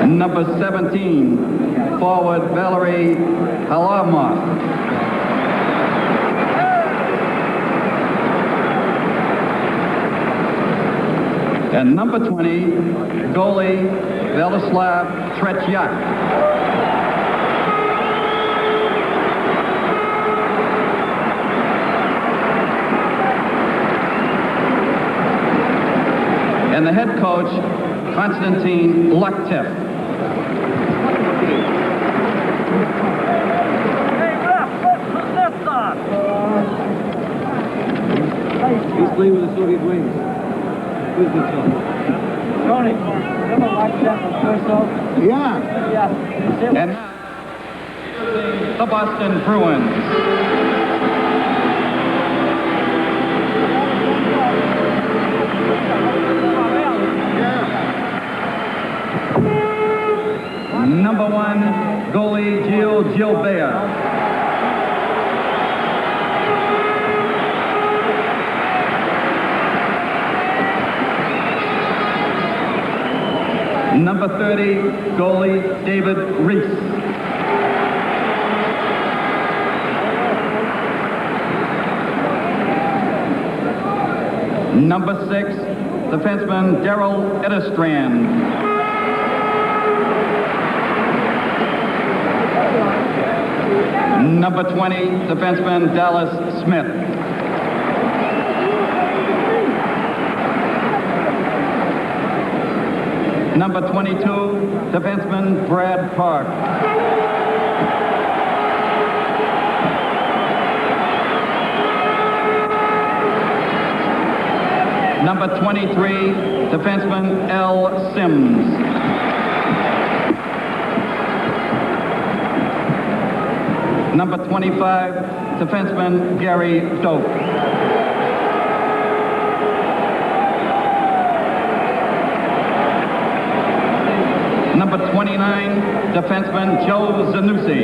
Number 17, forward VALERI KHARLAKOV. And number 20, goalie Vladislav Tretiak. And the head coach, Konstantin Loktev. He's playing with the Soviet wings. Who's this one? Tony, remember watching that from first off? Yeah. Yeah. And now, the Boston Bruins. Number 1, goalie GILBERT. Number 30, goalie David Reese. Number 6, defenseman Daryl Edderstrand. Number 20, defenseman Dallas Smith. Number 22, defenseman Brad Park. Number 23, defenseman L. Sims. Number 25, defenseman Gary Doak. Number 29, defenseman Joe ZANUSSI.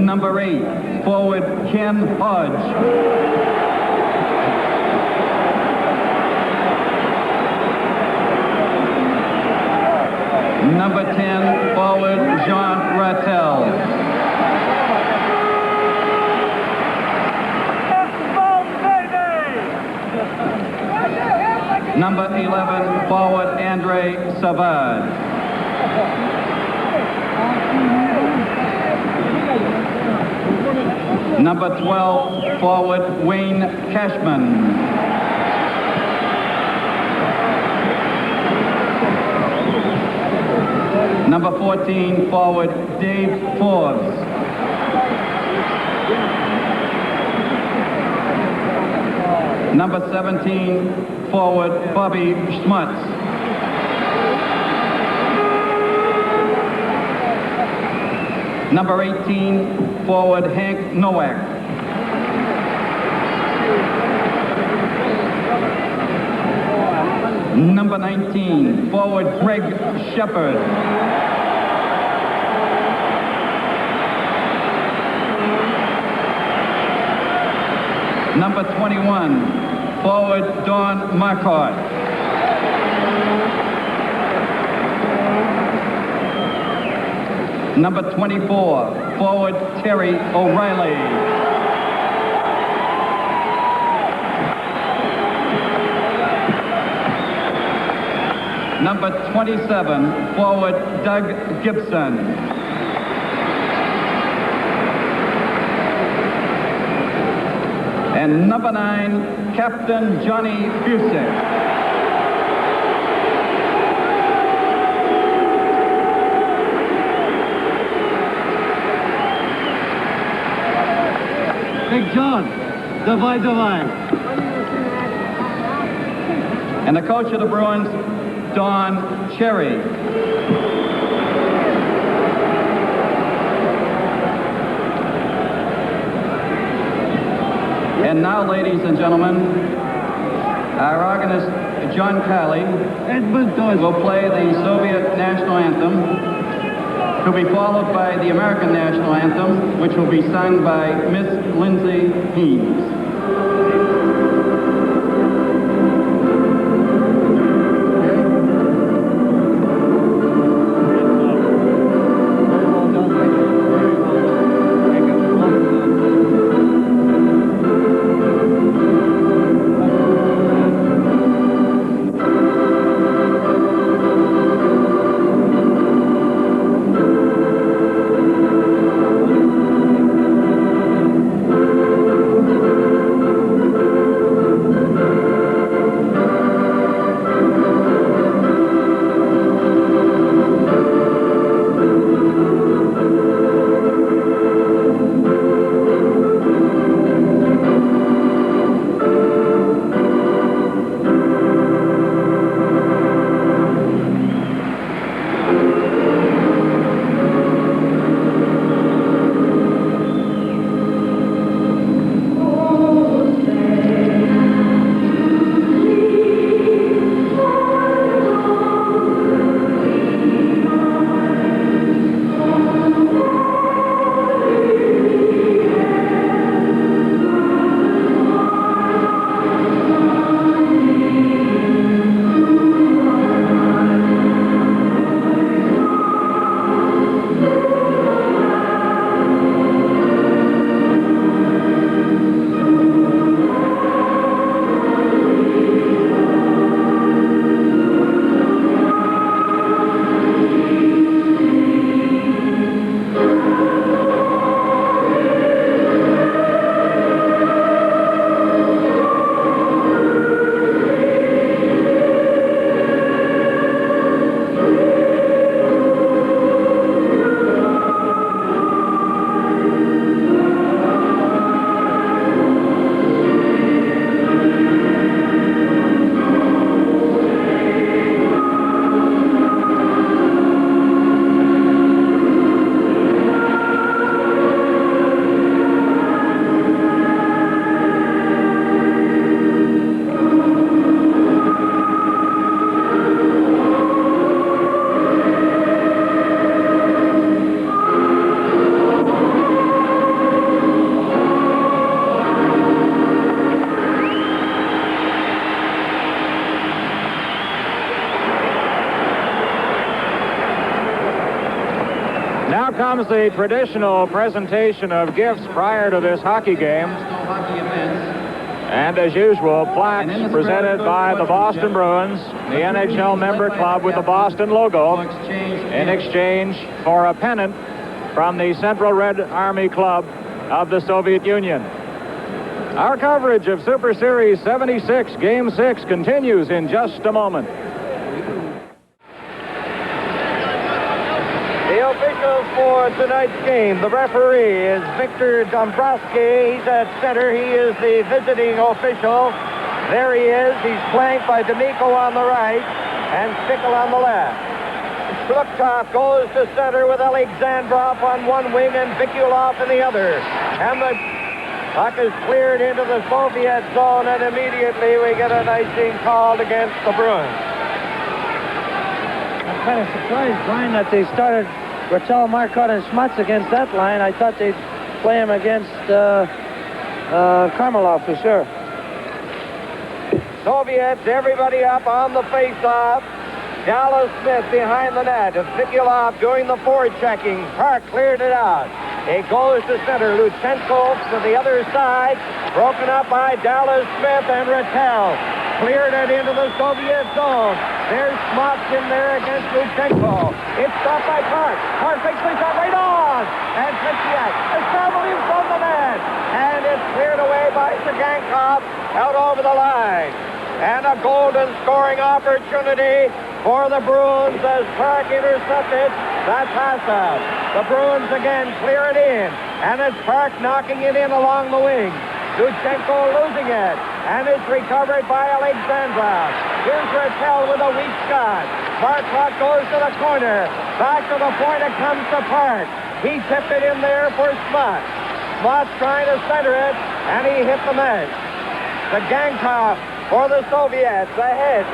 Number 8, forward Ken Hodge. Number 10, forward Jean RATELLE. Number 11, forward Andre Savard. Number 12, forward Wayne Cashman. Number 14, forward Dave Forbes. Number 17, forward Bobby Schmutz. Number 18, forward Hank Nowak. Number 19, forward Greg Shepard. Number 21, forward Don Marquardt. Number 24, forward Terry O'Reilly. Number 27, forward Doug Gibson. And number 9, Captain Johnny BUCYK. Big John, давай. And the coach of the Bruins, Don Cherry. And now, ladies and gentlemen, our organist, John Carley, will play the Soviet national anthem, to be followed by the American national anthem, which will be sung by Miss Lindsay Haynes. comes the traditional presentation of gifts prior to this hockey game. Hockey events. And as usual, plaques presented by the Boston Bruins, the NHL member club with the Boston logo, in exchange for a pennant from the Central Red Army Club of the Soviet Union. Our coverage of Super Series 76, Game 6, continues in just a moment. The officials for tonight's game, the referee is Victor Dombrowski. He's at center. He is the visiting official. There he is. He's flanked by D'Amico on the right and Stickle on the left. Shlukov goes to center with Alexandrov on one wing and Vikulov in the other. And the puck is cleared into the Soviet zone, and immediately we get an icing called against the Bruins. I'm kind of surprised, Brian, that they started Ratelle, Marcotte, and Schmutz against that line. I thought they'd play him against Karmalov for sure. Soviets, everybody up on the face-off. Dallas Smith behind the net. Vikulov doing the forechecking. Park cleared it out. It goes to center. Lutsenko to the other side. Broken up by Dallas Smith and Ratelle. Cleared it into the Soviet zone. There's Schmutz in there against Lutsenko. It's stopped by Park. Park takes the shot right on. And Tretiak is traveling from the net. And it's cleared away by Sergankov out over the line. And a golden scoring opportunity for the Bruins as Park intercepted that pass-out. The Bruins again clear it in. And it's Park knocking it in along the wing. Lutsenko losing it. And it's recovered by Alexandrov. Here's Ratelle with a weak shot. Bartlett goes to the corner. Back to the point it comes to Park. He tipped it in there for Schmutz. Schmutz trying to center it, and he hit the mesh. The Gankov for the Soviets ahead.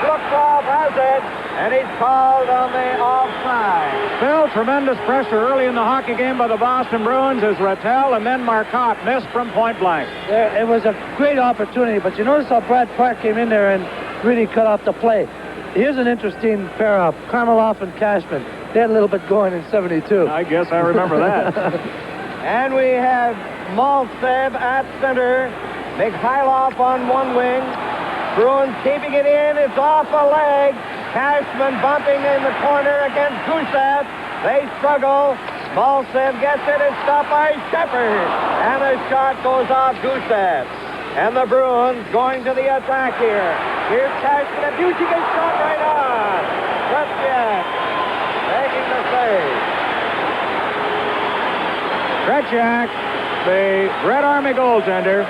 Shlukov has it, and he's called on the offside. Still tremendous pressure early in the hockey game by the Boston Bruins as Ratelle and then Marcotte missed from point blank. It was a great opportunity, but you notice how Brad Park came in there and really cut off the play. Here's an interesting pair-up, Karmalov and Cashman. They had a little bit going in 72. I guess I remember that. And we have Maltsev at center. Mikhailov on one wing. Bruins keeping it in. It's off a leg. Cashman bumping in the corner against Gusev. They struggle. Maltsev gets it. It's stopped by Shepard. And a shot goes off Gusev. And the Bruins going to the attack here. Here's Cashman. And BUCYK is shot right on. Tretiak making the save. Tretiak, the Red Army goaltender,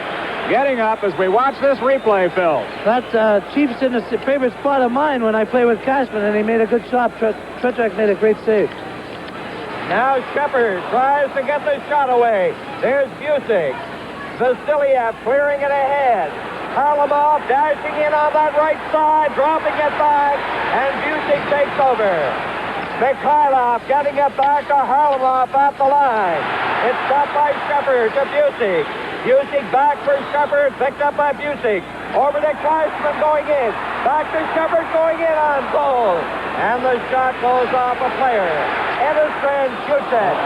getting up as we watch this replay, Phil. That Chief's in a favorite spot of mine when I play with Cashman, and he made a good shot. Tretiak made a great save. Now Shepard tries to get the shot away. There's BUCYK. Vasiliev clearing it ahead. Harlamov dashing in on that right side, dropping it back, and BUCYK takes over. Mikhailov getting it back to Harlamov at the line. It's stopped by Shepard to BUCYK. BUCYK back for Shepard, picked up by BUCYK. Over to Cashman going in. Back to Shepard going in on goal. And the shot goes off a player. Edistran shoots it.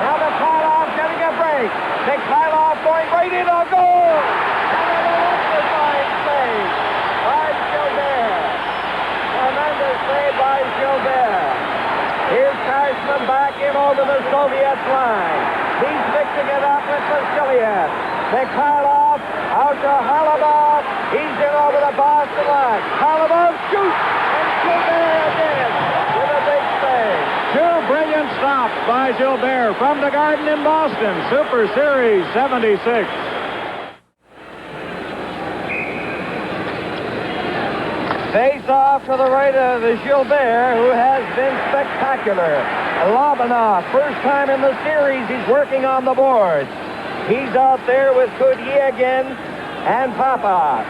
Now Mikhailov getting a break. Mikhailov going right in on goal. And an electrifying save by Gilbert. Tremendous save by Gilbert. Here's Cashman back in over the Soviet line. He's mixing it up with Vasiliev. Mikhailov out to Harlamov. He's in over the Boston line. Harlamov shoots, and Gilbert again with a big save. Two brilliant stops by Gilbert from the Garden in Boston. Super Series 76. Face off to the right of Gilbert, who has been spectacular. Lobanov, first time in the series, he's working on the boards. He's out there with Kudyegin and Popov.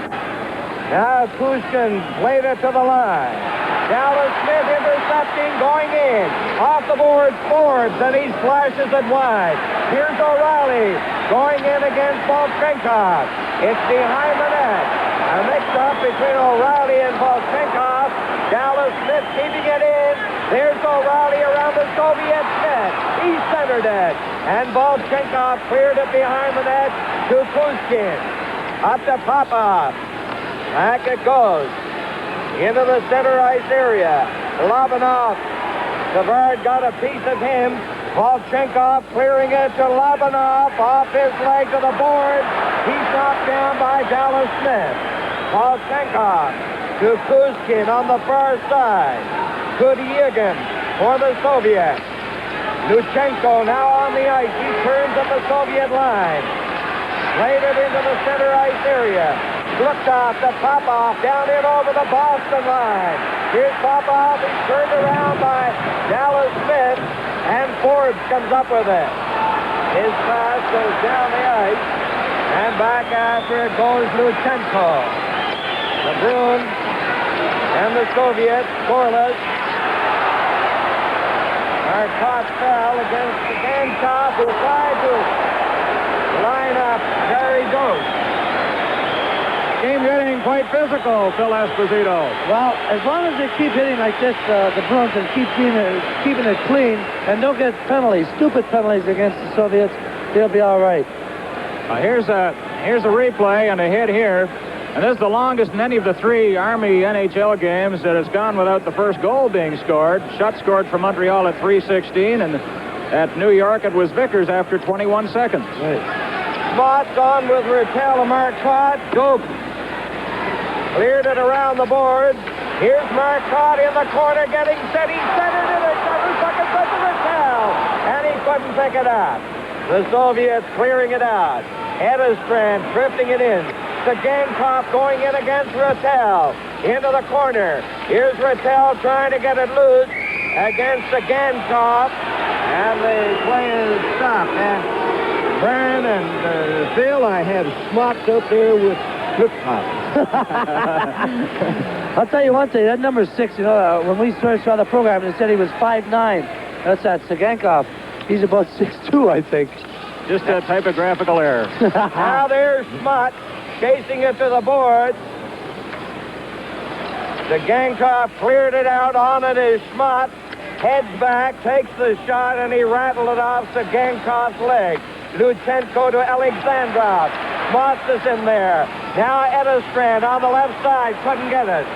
Now Pushkin played it to the line. Dallas Smith intercepting, going in. Off the boards, Forbes, and he flashes it wide. Here's O'Reilly going in against Volchenkov. It's behind the net. A mix-up between O'Reilly and Volchenkov. Dallas Smith keeping it in. There's O'Reilly around the Soviet net. He centered it. And Volchenkov cleared it behind the net to Kuzkin. Up to Popov. Back it goes. Into the center ice area. Labanov. Savard got a piece of him. Volchenkov clearing it to Labanov. Off his leg to the board. He's knocked down by Dallas Smith. Volchenkov to Kuzkin on the far side. Kudyegin for the Soviets. Luchenko now on the ice. He turns at the Soviet line. Played it into the center ice area. Looked off to Popov down in over the Boston line. Here's Popov. He's turned around by Dallas Smith. And Forbes comes up with it. His pass goes down the ice. And back after it goes Luchenko. The Bruins and the Soviets, scoreless. Marcotte fell against the Gankov, who tried to line up Gary Ghost. Game getting quite physical, Phil Esposito. Well, as long as they keep hitting like this, the Bruins, and keeping it clean, and don't get penalties, stupid penalties against the Soviets, they'll be all right. Here's a replay and a hit here. And this is the longest in any of the three Army NHL games that has gone without the first goal being scored. Schutt scored for Montreal at 3:16, and at New York it was Vickers after 21 seconds. Right. Spots on with Ratelle and Marcotte. Dope. Cleared it around the board. Here's Marcotte in the corner getting set. He centered it. Second to Ratelle. And he couldn't pick it up. The Soviets clearing it out. Edestrand drifting it in. Gankov going in against Ratelle. Into the corner. Here's Ratelle trying to get it loose against the Gankov. And the play is stopped. And Vern and Phil, I have smocked up there with flip-flops. I'll tell you one thing, that number 6, you know, when we first saw the program, they said he was 5'9". That's that Sagankov. He's about 6'2", I think. Just a typographical error. Now there's Schmott chasing it to the board. Sagankov cleared it out. On it is Schmott. Heads back, takes the shot, and he rattled it off Sagankov's leg. Luchenko to Alexandrov. Schmott is in there. Now Edestrand on the left side. Couldn't get it.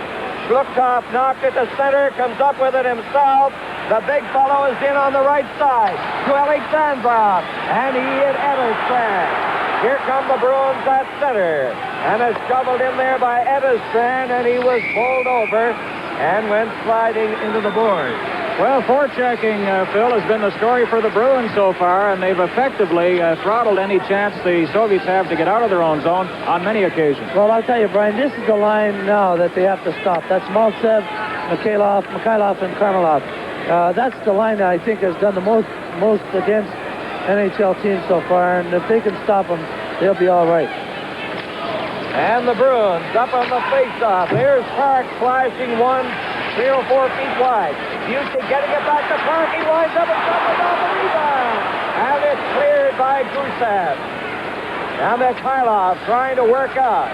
Shlukov knocked it to center. Comes up with it himself. The big fellow is in on the right side to Alexandrov. And he hit Edestrand. Here come the Bruins at center. And it's shoveled in there by Edestrand. And he was bowled over and went sliding into the board. Well, forechecking, Phil, has been the story for the Bruins so far, and they've effectively throttled any chance the Soviets have to get out of their own zone on many occasions. Well, I'll tell you, Brian, this is the line now that they have to stop. That's Maltsev, Mikhailov, and Karmelov. That's the line that I think has done the most against NHL teams so far, and if they can stop them, they'll be all right. And the Bruins up on the faceoff. There's Park flashing 3 or 4 feet wide. BUCYK getting it back to Park. He winds up and drops off the rebound. And it's cleared by Gusev. Now Mikhailov trying to work out.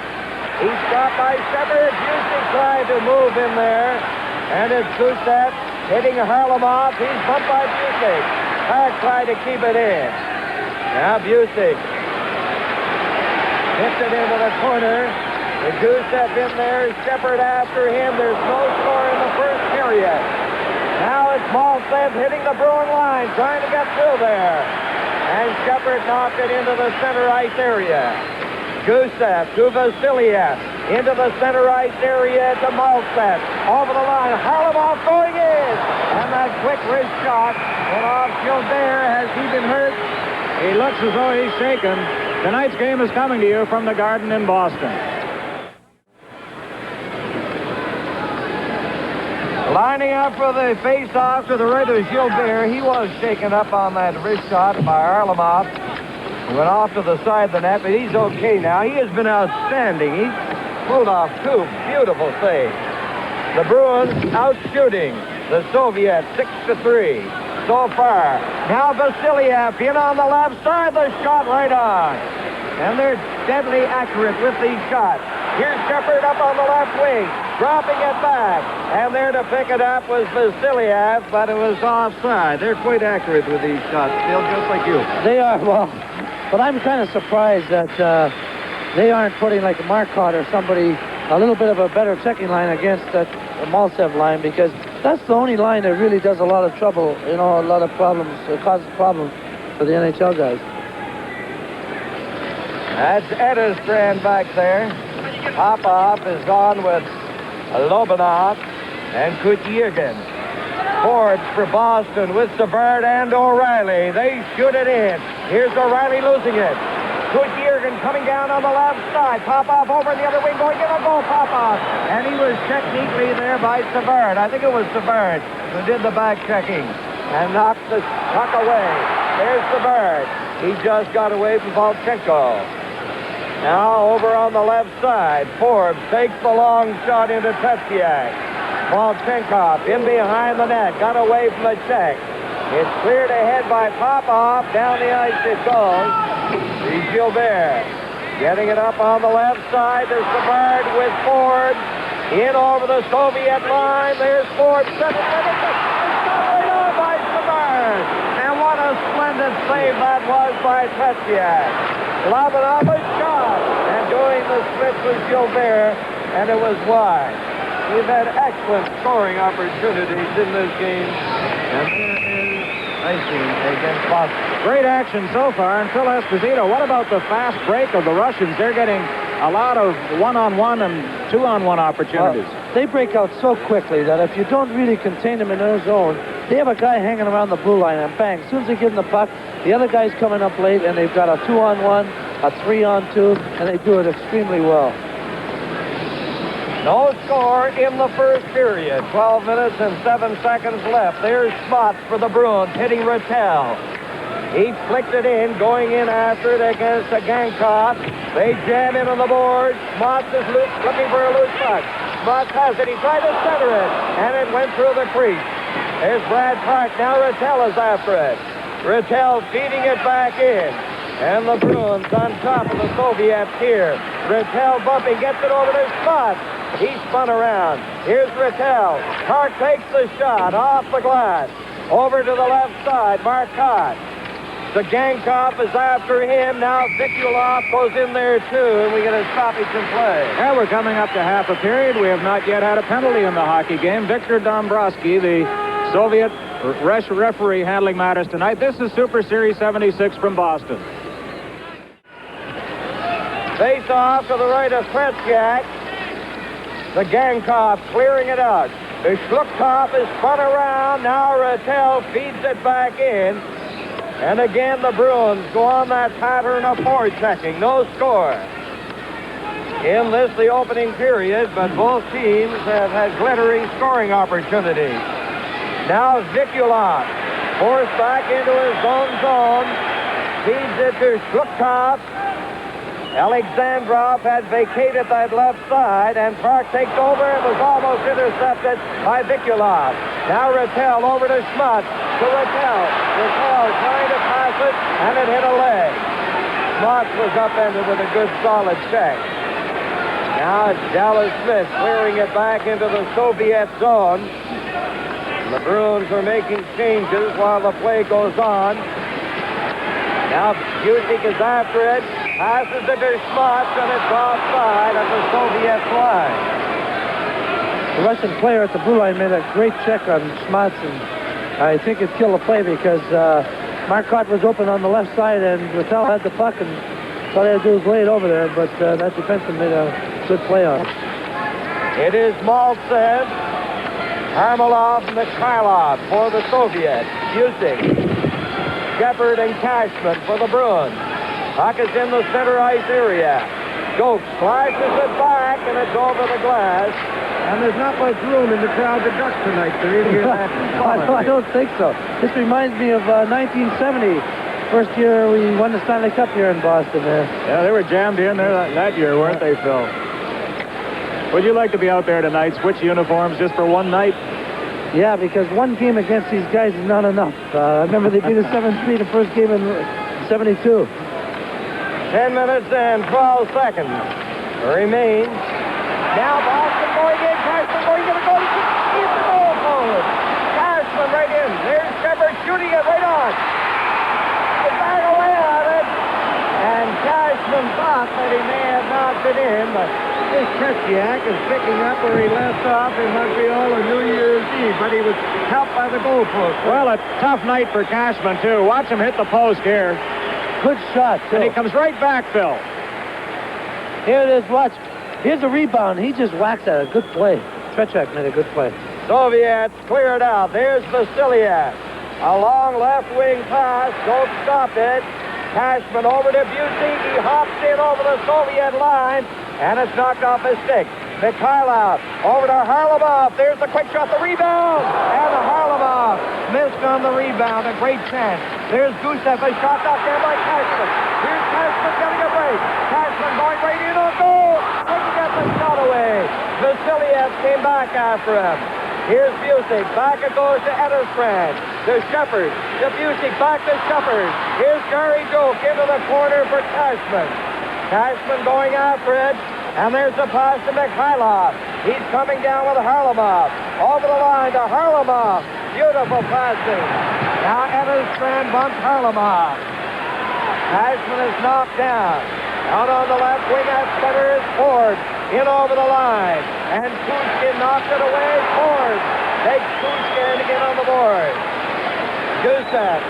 He's stopped by Shepard. BUCYK tried to move in there. And it's Gusev hitting Harlamov. He's bumped by BUCYK. Park tried to keep it in. Now BUCYK hits it into the corner. The Gusev in there, Shepard after him. There's no score in the first period. Now it's Maltsev hitting the Bruin line, trying to get through there. And Shepard knocked it into the center ice area. Gusev to Vasiliev, into the center ice area to Maltsev. Over the line, Harlamov going in. And that quick wrist shot went off Gilbert. Has he been hurt? He looks as though he's shaken. Tonight's game is coming to you from the Garden in Boston. Lining up for the face-off to the right of Gilbert. He was shaken up on that wrist shot by Harlamov. He went off to the side of the net, but he's okay now. He has been outstanding. He's pulled off 2 beautiful saves. The Bruins out shooting the Soviets 6-3 so far. Now Vasiliev in on the left side. The shot right on. and they're deadly accurate with these shots. Here's Shepard up on the left wing, dropping it back, and there to pick it up was Vasiliev, but it was offside. They're quite accurate with these shots, Bill, just like you. They are, well, but I'm kind of surprised that they aren't putting like Marcotte or somebody, a little bit of a better checking line against that Maltsev line, because that's the only line that really does a lot of trouble, you know, a lot of problems, causes problems for the NHL guys. That's Edda's strand back there. Popov is on with Lobanov and Kutyrkin. Forbes for Boston with Savard and O'Reilly. They shoot it in. Here's O'Reilly losing it. Kutyrkin coming down on the left side. Popov over the other wing, going in a goal. Popov. And he was checked neatly there by Savard. I think it was Savard who did the back checking and knocked the puck away. There's Savard. He just got away from Volchenko. Now over on the left side, Forbes takes the long shot into Tretiak. Volchenkov in behind the net, got away from the check. It's cleared ahead by Popov. Down the ice it goes. See Gilbert getting it up on the left side. There's Savard with Forbes. In over the Soviet line. There's Forbes. It's right on by Savard. And what a splendid save that was by Tretiak. Lobbing off a shot, and doing the switch was Gilbert, and it was wide. We've had excellent scoring opportunities in this game, and there is icing against Boston. Great action so far. And Phil Esposito, what about the fast break of the Russians? They're getting a lot of one-on-one and two-on-one opportunities. They break out so quickly that if you don't really contain them in their zone, they have a guy hanging around the blue line, and bang, as soon as they give them the puck, the other guy's coming up late, and they've got a 2-on-1, a 3-on-2, and they do it extremely well. No score in the first period. 12 minutes and 7 seconds left. There's Smots for the Bruins hitting Ratelle. He flicked it in, going in after it against the Gankov. They jam in on the board. Smots is looking for a loose puck. Smots has it. He tried to center it, and it went through the crease. There's Brad Park. Now Ratelle is after it. Ratelle feeding it back in. And the Bruins on top of the Soviets here. Ratelle bumping, gets it over to Smots. He spun around. Here's Ratelle. Park takes the shot off the glass. Over to the left side, Marcotte. The Gankov is after him. Now Vikulov goes in there too, and we get a stoppage in play. Yeah, we're coming up to half a period. We have not yet had a penalty in the hockey game. Victor Dombrowski, the Soviet referee handling matters tonight. This is Super Series 76 from Boston. Face off to the right of Tretiak. The Gankov clearing it out. The Shlukov is spun around. Now Ratelle feeds it back in. And again, the Bruins go on that pattern of forechecking. No score in this, the opening period, but both teams have had glittering scoring opportunities. Now Vikulov forced back into his own zone. Feeds it to Shlukov. Alexandrov had vacated that left side, and Park takes over. It was almost intercepted by Vikulov. Now Ratelle over to Smots. To Ratelle. Ratelle trying to pass it, and it hit a leg. Smots was upended with a good solid check. Now it's Dallas Smith clearing it back into the Soviet zone. The Bruins are making changes while the play goes on. Now BUCYK is after it. Passes it to Smots, and it's offside at the Soviet line. The Russian player at the blue line made a great check on Smots, and I think it killed the play because Marcotte was open on the left side, and Ratelle had the puck, and all they had to do was lay it over there, but that defenseman made a good play on it. It is Maltsev, Harmelov, and Mikhailov for the Soviets. BUCYK, Shepard, and Cashman for the Bruins. Puck is in the center ice area. Stokes flashes it back, and it's over the glass. And there's not much room in the crowd to duck tonight. There is I don't think so. This reminds me of 1970. First year we won the Stanley Cup here in Boston, man. Yeah, they were jammed in there that year, weren't they, Phil? Would you like to be out there tonight, switch uniforms just for one night? Yeah, because one game against these guys is not enough. I remember they beat us 7-3 the first game in 72. 10 minutes and 12 seconds remain. Now Boston going in. Cashman going to go to keep the goal post. Cashman right in. There's Shepard shooting it right on. The back away on it. And Cashman thought that he may have not been in, but this Krejciak is picking up where he left off in Montreal on New Year's Eve, but he was helped by the goalpost. Well, a tough night for Cashman, too. Watch him hit the post here. Good shot, too. And he comes right back, Phil. Here it is, watch. Here's a rebound. He just whacks at it. Good play. Krejciak made a good play. Soviets clear it out. There's Vasilyev. A long left wing pass. Don't stop it. Cashman over to Busey. He hops in over the Soviet line, and it's knocked off his stick. Mikhailov over to Kharlamov. There's the quick shot, the rebound, and Kharlamov missed on the rebound. A great chance. There's Gusev. A shot knocked down by Cashman. Here's Cashman getting a break. Cashman going right in on goal. Couldn't get the shot away. Vasilyev came back after him. Here's Bucyk. Back it goes to Edderstrand. To Shepard. To Bucyk. Back to Shepard. Here's Gary Joke into the corner for Cashman. Cashman going after it. And there's the pass to Mikhailov. He's coming down with Kharlamov. Over the line to Kharlamov. Beautiful passing. Now Edderstrand bumps Kharlamov. Cashman is knocked down. Out on the left wing at center is Forbes. In over the line. And Pushkin knocks it away. Forbes takes Pushkin in on the board. Gusev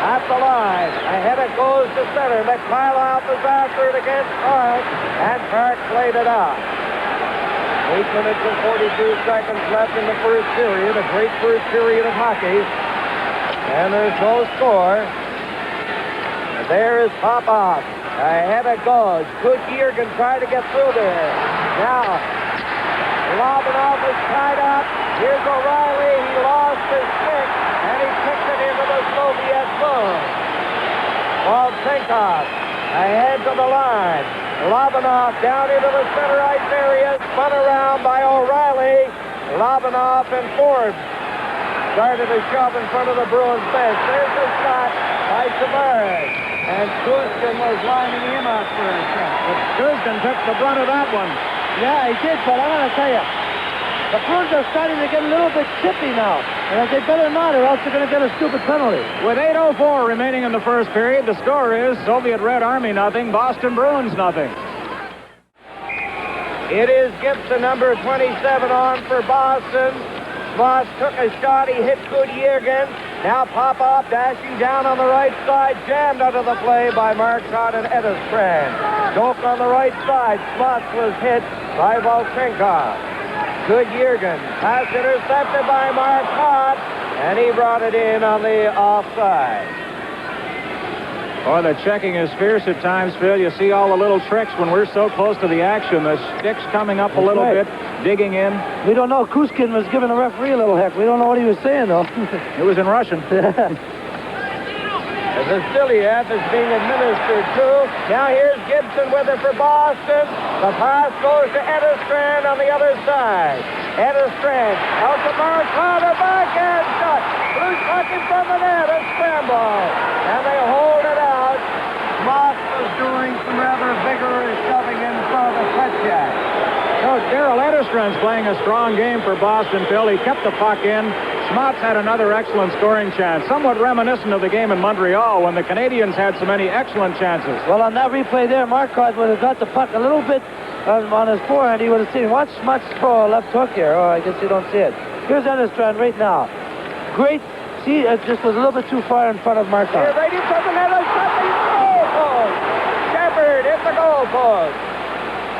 at the line. Ahead it goes to center. Mikhailov is after it against Park. And Park played it out. 8 minutes and 42 seconds left in the first period. A great first period of hockey. And there's no score. And there is Popov. Ahead it goes. Kutjergan tried to get through there. Now, Lobanov is tied up. Here's O'Reilly. He lost his stick, and he kicked it into the Soviet zone. Valchenkov ahead to the line. Lobanov down into the center ice area, spun around by O'Reilly. Lobanov and Forbes started to shove in front of the Bruins bench. There's a shot by Tavares. And Pushkin was lining him up for a shot. But Pushkin took the brunt of that one. Yeah, he did, but I'm going to tell you, the Bruins are starting to get a little bit chippy now. And they better not, or else they're going to get a stupid penalty. With 8:04 remaining in the first period, the score is Soviet Red Army nothing, Boston Bruins nothing. It is Gibson, number 27, on for Boston. Moss took a shot. He hit Kutjergan. Now Popov dashing down on the right side, jammed out of the play by Marcotte and Edderstrand. Doak on the right side. Smuts was hit by Valchenkov. Kutjergan. Pass intercepted by Marcotte, and he brought it in on the offside. Oh, the checking is fierce at times, Phil. You see all the little tricks when we're so close to the action. The sticks coming up a little bit, digging in. We don't know. Kuskin was giving the referee a little heck. We don't know what he was saying, though. It was in Russian. Vasilyev is being administered to. Now here's Gibson with it for Boston. The pass goes to Edderstrand on the other side. Edderstrand out to Marcotte, a backhand shot. Blue puck in front of the net, a scramble. And they hold it out. Moss was doing some rather vigorous shoving in front of Krejciak. No, Darrell Edderstrand's playing a strong game for Boston, Phil. He kept the puck in. Schmatz had another excellent scoring chance, somewhat reminiscent of the game in Montreal when the Canadians had so many excellent chances. Well, on that replay there, Marcotte would have got the puck a little bit on his forehand. He would have seen. Watch Schmatz throw a left hook here. Oh, I guess you don't see it. Here's Edderstrand right now. Great. See, it just was a little bit too far in front of Marcotte. Here, right in front of the net, a shot, the goal post. Shepard hit the goal post.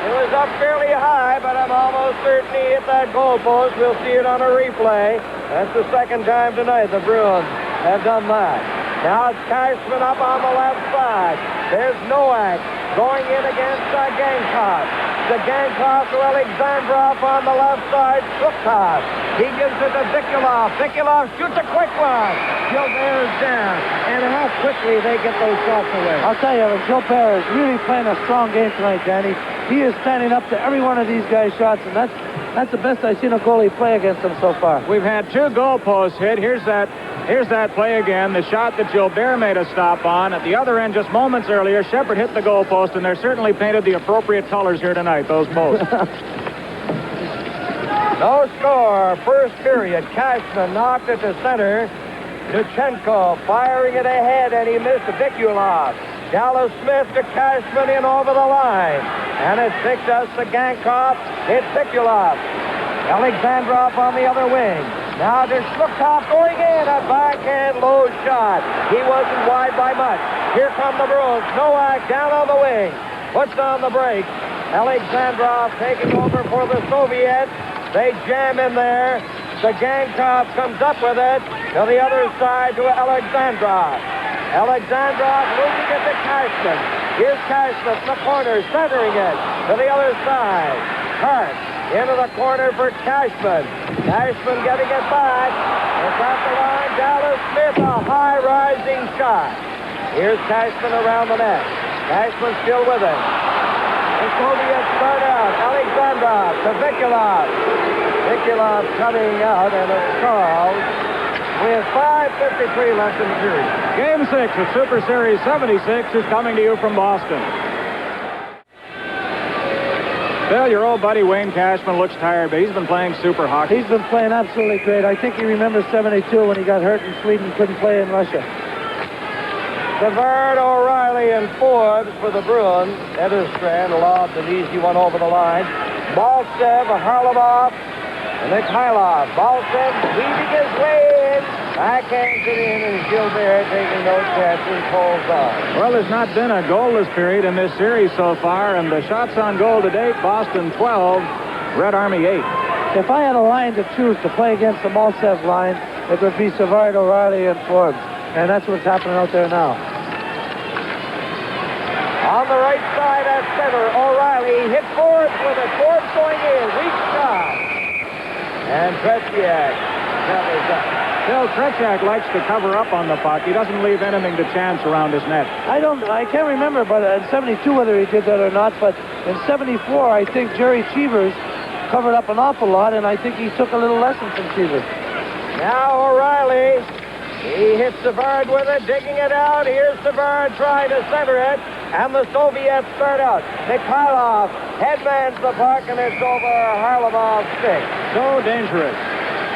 It was up fairly high, but I'm almost certain he hit that goal post. We'll see it on a replay. That's the second time tonight the Bruins have done that. Now it's Cashman up on the left side. There's Nowak going in against Gankov. The Gankov to Alexandrov on the left side. Sukov. He gives it to Vikulov. Vikulov shoots a quick one. Gilbert is down. And how quickly they get those shots away. I'll tell you, Gilbert is really playing a strong game tonight, Danny. He is standing up to every one of these guys' shots, and that's the best I've seen a goalie play against them so far. We've had 2 goal posts hit. Here's that Here's that play again, the shot that Gilbert made a stop on. At the other end, just moments earlier, Shepard hit the goalpost, and they're certainly painted the appropriate colors here tonight, those posts. No score. First period. Cashman knocked it to center. Duchenko firing it ahead, and he missed Vikulov. Dallas Smith to Cashman in over the line. And it picked us to Gankov. It's Vikulov. Alexandrov on the other wing. Now to Shlukov going in. A backhand low shot. He wasn't wide by much. Here come the Bruins. Nowak down on the wing. Puts on the brakes. Alexandrov taking over for the Soviets. They jam in there. The Gankov comes up with it to the other side to Alexandrov. Alexandrov moving it to Cashman. Here's Cashman in the corner, centering it to the other side. Hart into the corner for Cashman. Cashman getting it back. It's at the line. Dallas Smith, a high rising shot. Here's Cashman around the net. Cashman still with it. The Soviets start out. Alexandrov to Vikulov. Vikulov coming out, and it's Charles with 5:53 left in the period. Game 6 of Super Series 76 is coming to you from Boston. Bill, your old buddy Wayne Cashman looks tired, but he's been playing super hockey. He's been playing absolutely great. I think he remembers 72 when he got hurt in Sweden, couldn't play in Russia. Savard, O'Reilly, and Forbes for the Bruins. Ederstrand lobbed an easy one over the line. Baltsev, Kharlamov, and Mikhailov. Baltsev weaving his way in. Backhands it in, and Gilbert taking no chances, pulls on. Well, there's not been a goalless period in this series so far, and the shots on goal to date, Boston 12, Red Army 8. If I had a line to choose to play against the Maltsev line, it would be Savard, O'Reilly, and Forbes. And that's what's happening out there now. On the right side at center, O'Reilly hit Forbes with it. Forbes going in. Weak shot. And Tretiak covers up. Bill, Tretiak likes to cover up on the puck. He doesn't leave anything to chance around his net. I can't remember, but in 72 whether he did that or not, but in 74, I think Jerry Cheevers covered up an awful lot, and I think he took a little lesson from Cheevers. Now O'Reilly. He hits Savard with it, digging it out. Here's Savard trying to center it, and the Soviets start out. Mikhailov headmans the puck, and it's over Kharlamov's stick. So dangerous.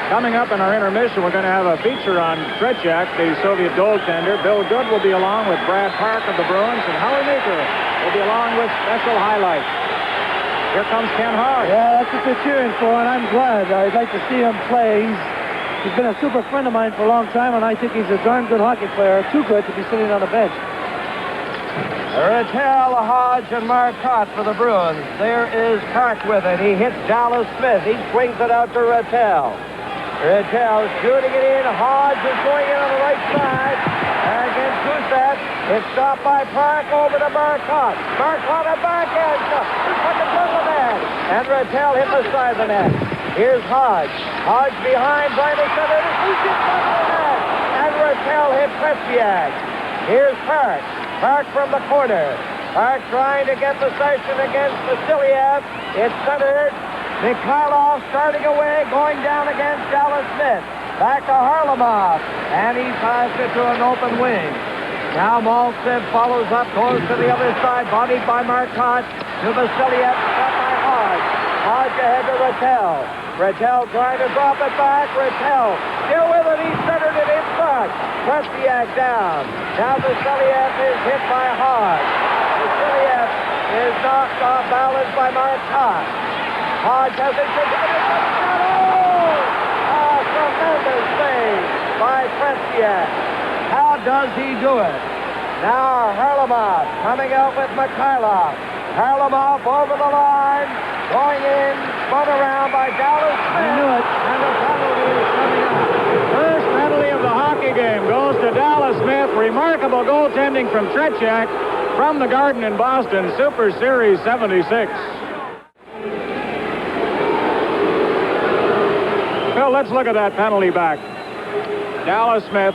Coming up in our intermission, we're going to have a feature on Tretiak, the Soviet goaltender. Bill Good will be along with Brad Park of the Bruins, and Howie Meeker will be along with special highlights. Here comes Ken Hart. Yeah, that's what they're cheering for, and I'm glad. I'd like to see him play. He's been a super friend of mine for a long time, and I think he's a darn good hockey player. Too good to be sitting on the bench. Ratelle, Hodge, and Marcotte for the Bruins. There is Park with it. He hits Dallas Smith. He swings it out to Ratelle. Ratelle shooting it in. Hodge is going in on the right side. And against Gusev. It's stopped by Park over to Marcotte. Marcotte a backhand shot. He put the front of the net. And Ratelle hit the side of the net. Here's Hodge. Hodge behind, trying to center it. He gets front of the net. And Ratelle hit Tretiak. Here's Park. Park from the corner. Park trying to get the session against Vasiliev. It's centered. Mikhailov starting away, going down against Dallas Smith. Back to Kharlamov. And he passed it to an open wing. Now Maltsev follows up, goes to the other side, bodied by Marcotte. To Vasiliev, shot by Hodge. Hodge ahead to Ratelle. Ratelle trying to drop it back. Ratelle still with it. He centered it in front. Tretiak down. Now Vasiliev is hit by Hodge. Vasiliev is knocked off balance by Marcotte. Hodge has it. Oh! A tremendous save by Tretiak. How does he do it? Now Kharlamov coming out with Mikhailov. Kharlamov over the line. Going in, spun around by Dallas Smith. He knew it. And the penalty is coming up. First penalty of the hockey game goes to Dallas Smith. Remarkable goaltending from Tretiak from the Garden in Boston, Super Series 76. Phil, let's look at that penalty back. Dallas Smith.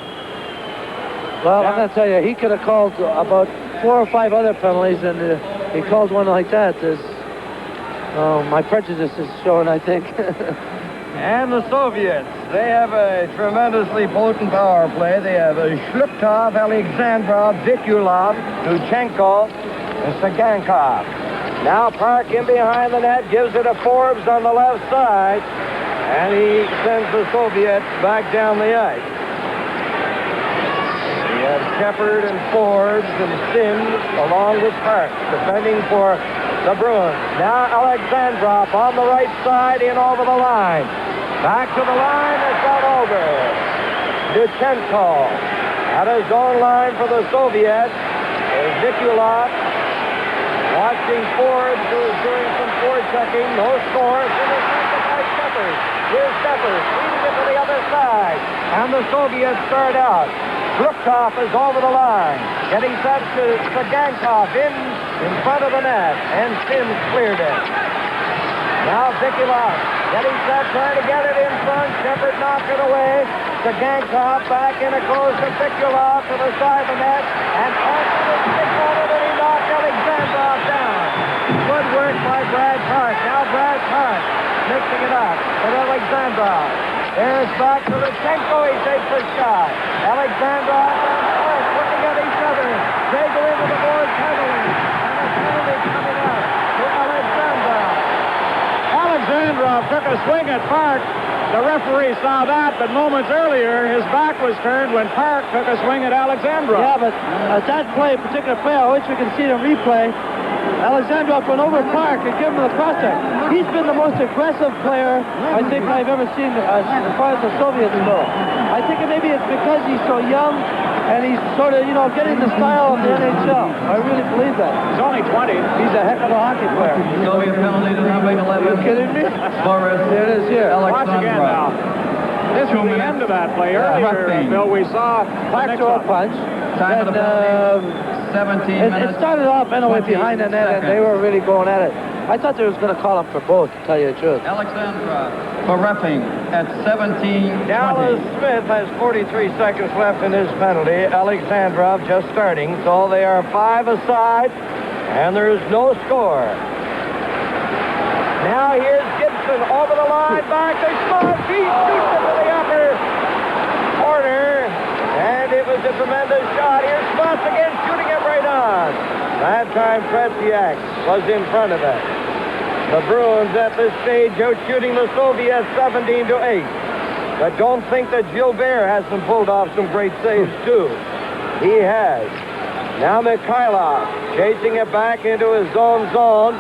Well, I'm going to tell you, he could have called about 4 or 5 other penalties, and he called one like that. Oh, my prejudice is showing, I think. And the Soviets, they have a tremendously potent power play. They have Shlukov, Alexandrov, Vikulov, Luchenko, and Sagankov. Now Park in behind the net, gives it to Forbes on the left side, and he sends the Soviets back down the ice. We have Shepard and Forbes and Sims along with Park defending for the Bruins. Now Alexandrov on the right side in over the line. Back to the line, it's got over. Luchenko at his own line for the Soviets. There's Vikulov watching Forbes, who is doing some forechecking. No score. Here's Shepard leading it to the other side. And the Soviets start out. Shlukov is over the line. Getting set to Sagankov in front of the net. And Sims cleared it. Now Vikulov getting set, trying to get it in front. Shepard knocked it away. Sagankov back in, it goes to Vikulov to the side of the net. And after the stick on it, and he knocked Alexandrov down. Good work by Brad Park. Now Brad Park mixing it up with Alexandrov. There's back to Luchenko. He takes the shot. Alexandrov and Park looking at each other. They go into the board penalty. And a penalty coming out to Alexandrov. Alexandrov took a swing at Park. The referee saw that, but moments earlier, his back was turned when Park took a swing at Alexandrov. Yeah, but that play, particular play, I wish we could see the replay. Alexandrov went over Park and gave him the cross-check. He's been the most aggressive player I think I've ever seen as far as the Soviets go. I think maybe it's because he's so young and he's sort of, getting the style of the NHL. I really believe that. He's only 20. He's a heck of a hockey player. Soviet penalty to number 11. Are you kidding me? Boris. There it is here. Watch again now. This was the end of that play. Earlier, Bill, we saw Park to a punch. Time of the penalty. 17 minutes. It started off anyway behind the net, and they were really going at it. I thought they was going to call him for both, to tell you the truth. Alexandrov for roughing at 17-20. Dallas Smith has 43 seconds left in his penalty. Alexandrov just starting, so they are 5 aside, and there's no score. Now here's Gibson over the line, back to Schmott. He shoots it to the upper corner, and it was a tremendous shot. Here's Schmott again, shooting it right on. That time Tretiak was in front of it. The Bruins at this stage out shooting the Soviets 17-8. But don't think that Gilbert hasn't pulled off some great saves too. He has. Now Mikhailov chasing it back into his own zone.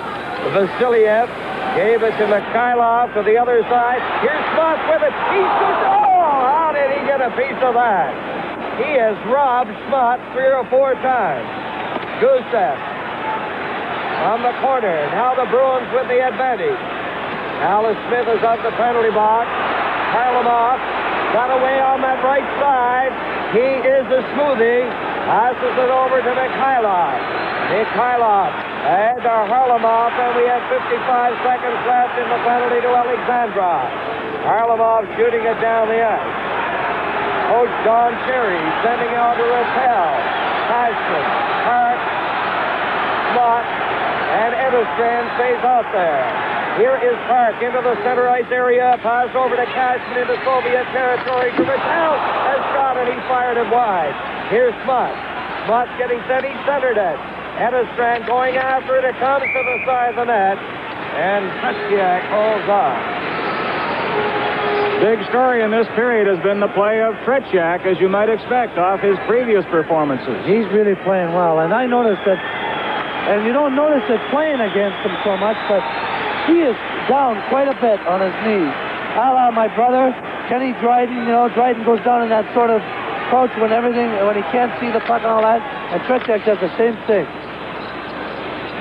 Vasiliev gave it to Mikhailov to the other side. Here's Schmott with it. He shoots. Oh, how did he get a piece of that? He has robbed Schmott 3 or 4 times. Gusev on the corner. Now the Bruins with the advantage. Alice Smith is up the penalty box. Kharlamov got away on that right side. He is a smoothie. Passes it over to Mikhailov. Mikhailov and to Kharlamov, and we have 55 seconds left in the penalty to Alexandrov. Kharlamov shooting it down the ice. Coach Don Cherry sending out to Ratelle. Cashman, Park, Schmott, and Everstrand stays out there. Here is Park into the center ice area. Pass over to Cashman into Soviet territory. To Ratelle has shot and he fired it wide. Here's Schmott. Schmott getting set. He centered it. Everstrand going after it. It comes to the side of the net. And Tretiak holds on. Big story in this period has been the play of Tretiak, as you might expect, off his previous performances. He's really playing well, and I noticed that, and you don't notice it playing against him so much, but he is down quite a bit on his knees. A la my brother, Kenny Dryden, Dryden goes down in that sort of crouch when he can't see the puck and all that, and Tretiak does the same thing.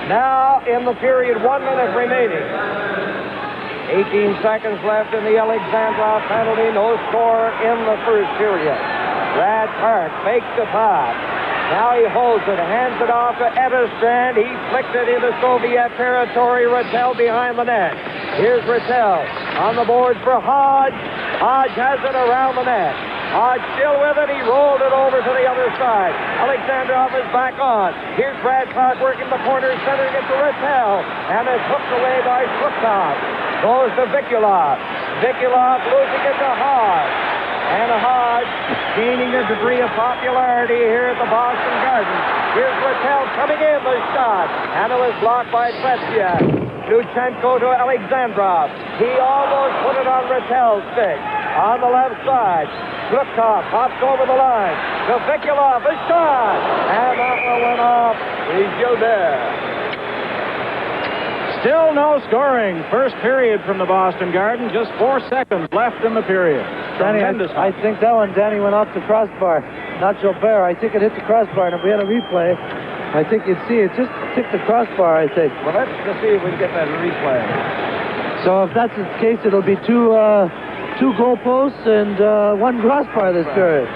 Now, in the period, 1 minute remaining. 18 seconds left in the Alexandrov penalty. No score in the first period. Brad Park fakes the pass. Now he holds it, hands it off to Everstrand. He flicked it into Soviet territory. Ratelle behind the net. Here's Ratelle on the board for Hodge. Hodge has it around the net. Hodge still with it. He rolled it over to the other side. Alexandrov is back on. Here's Brad Park working the corner, centering it to Ratelle. And it's hooked away by Shlukov. Goes to Vikulov. Nikulov losing it to Hodge. And Hodge gaining a degree of popularity here at the Boston Garden. Here's Ratelle coming in, the shot. And it was blocked by Tretiak. Luchenko to Alexandrov. He almost put it on Ratelle's stick. On the left side, Glukov pops over the line. To Vikulov, a shot. And that one went off. He's Gilbert. Still no scoring. First period from the Boston Garden. Just 4 seconds left in the period. Danny, I think that one, Danny, went off the crossbar. Not Gilbert. I think it hit the crossbar. And if we had a replay, I think you'd see it just hit the crossbar, I think. Well, let's just see if we can get that replay. So if that's the case, it'll be two goalposts and 1 crossbar this period.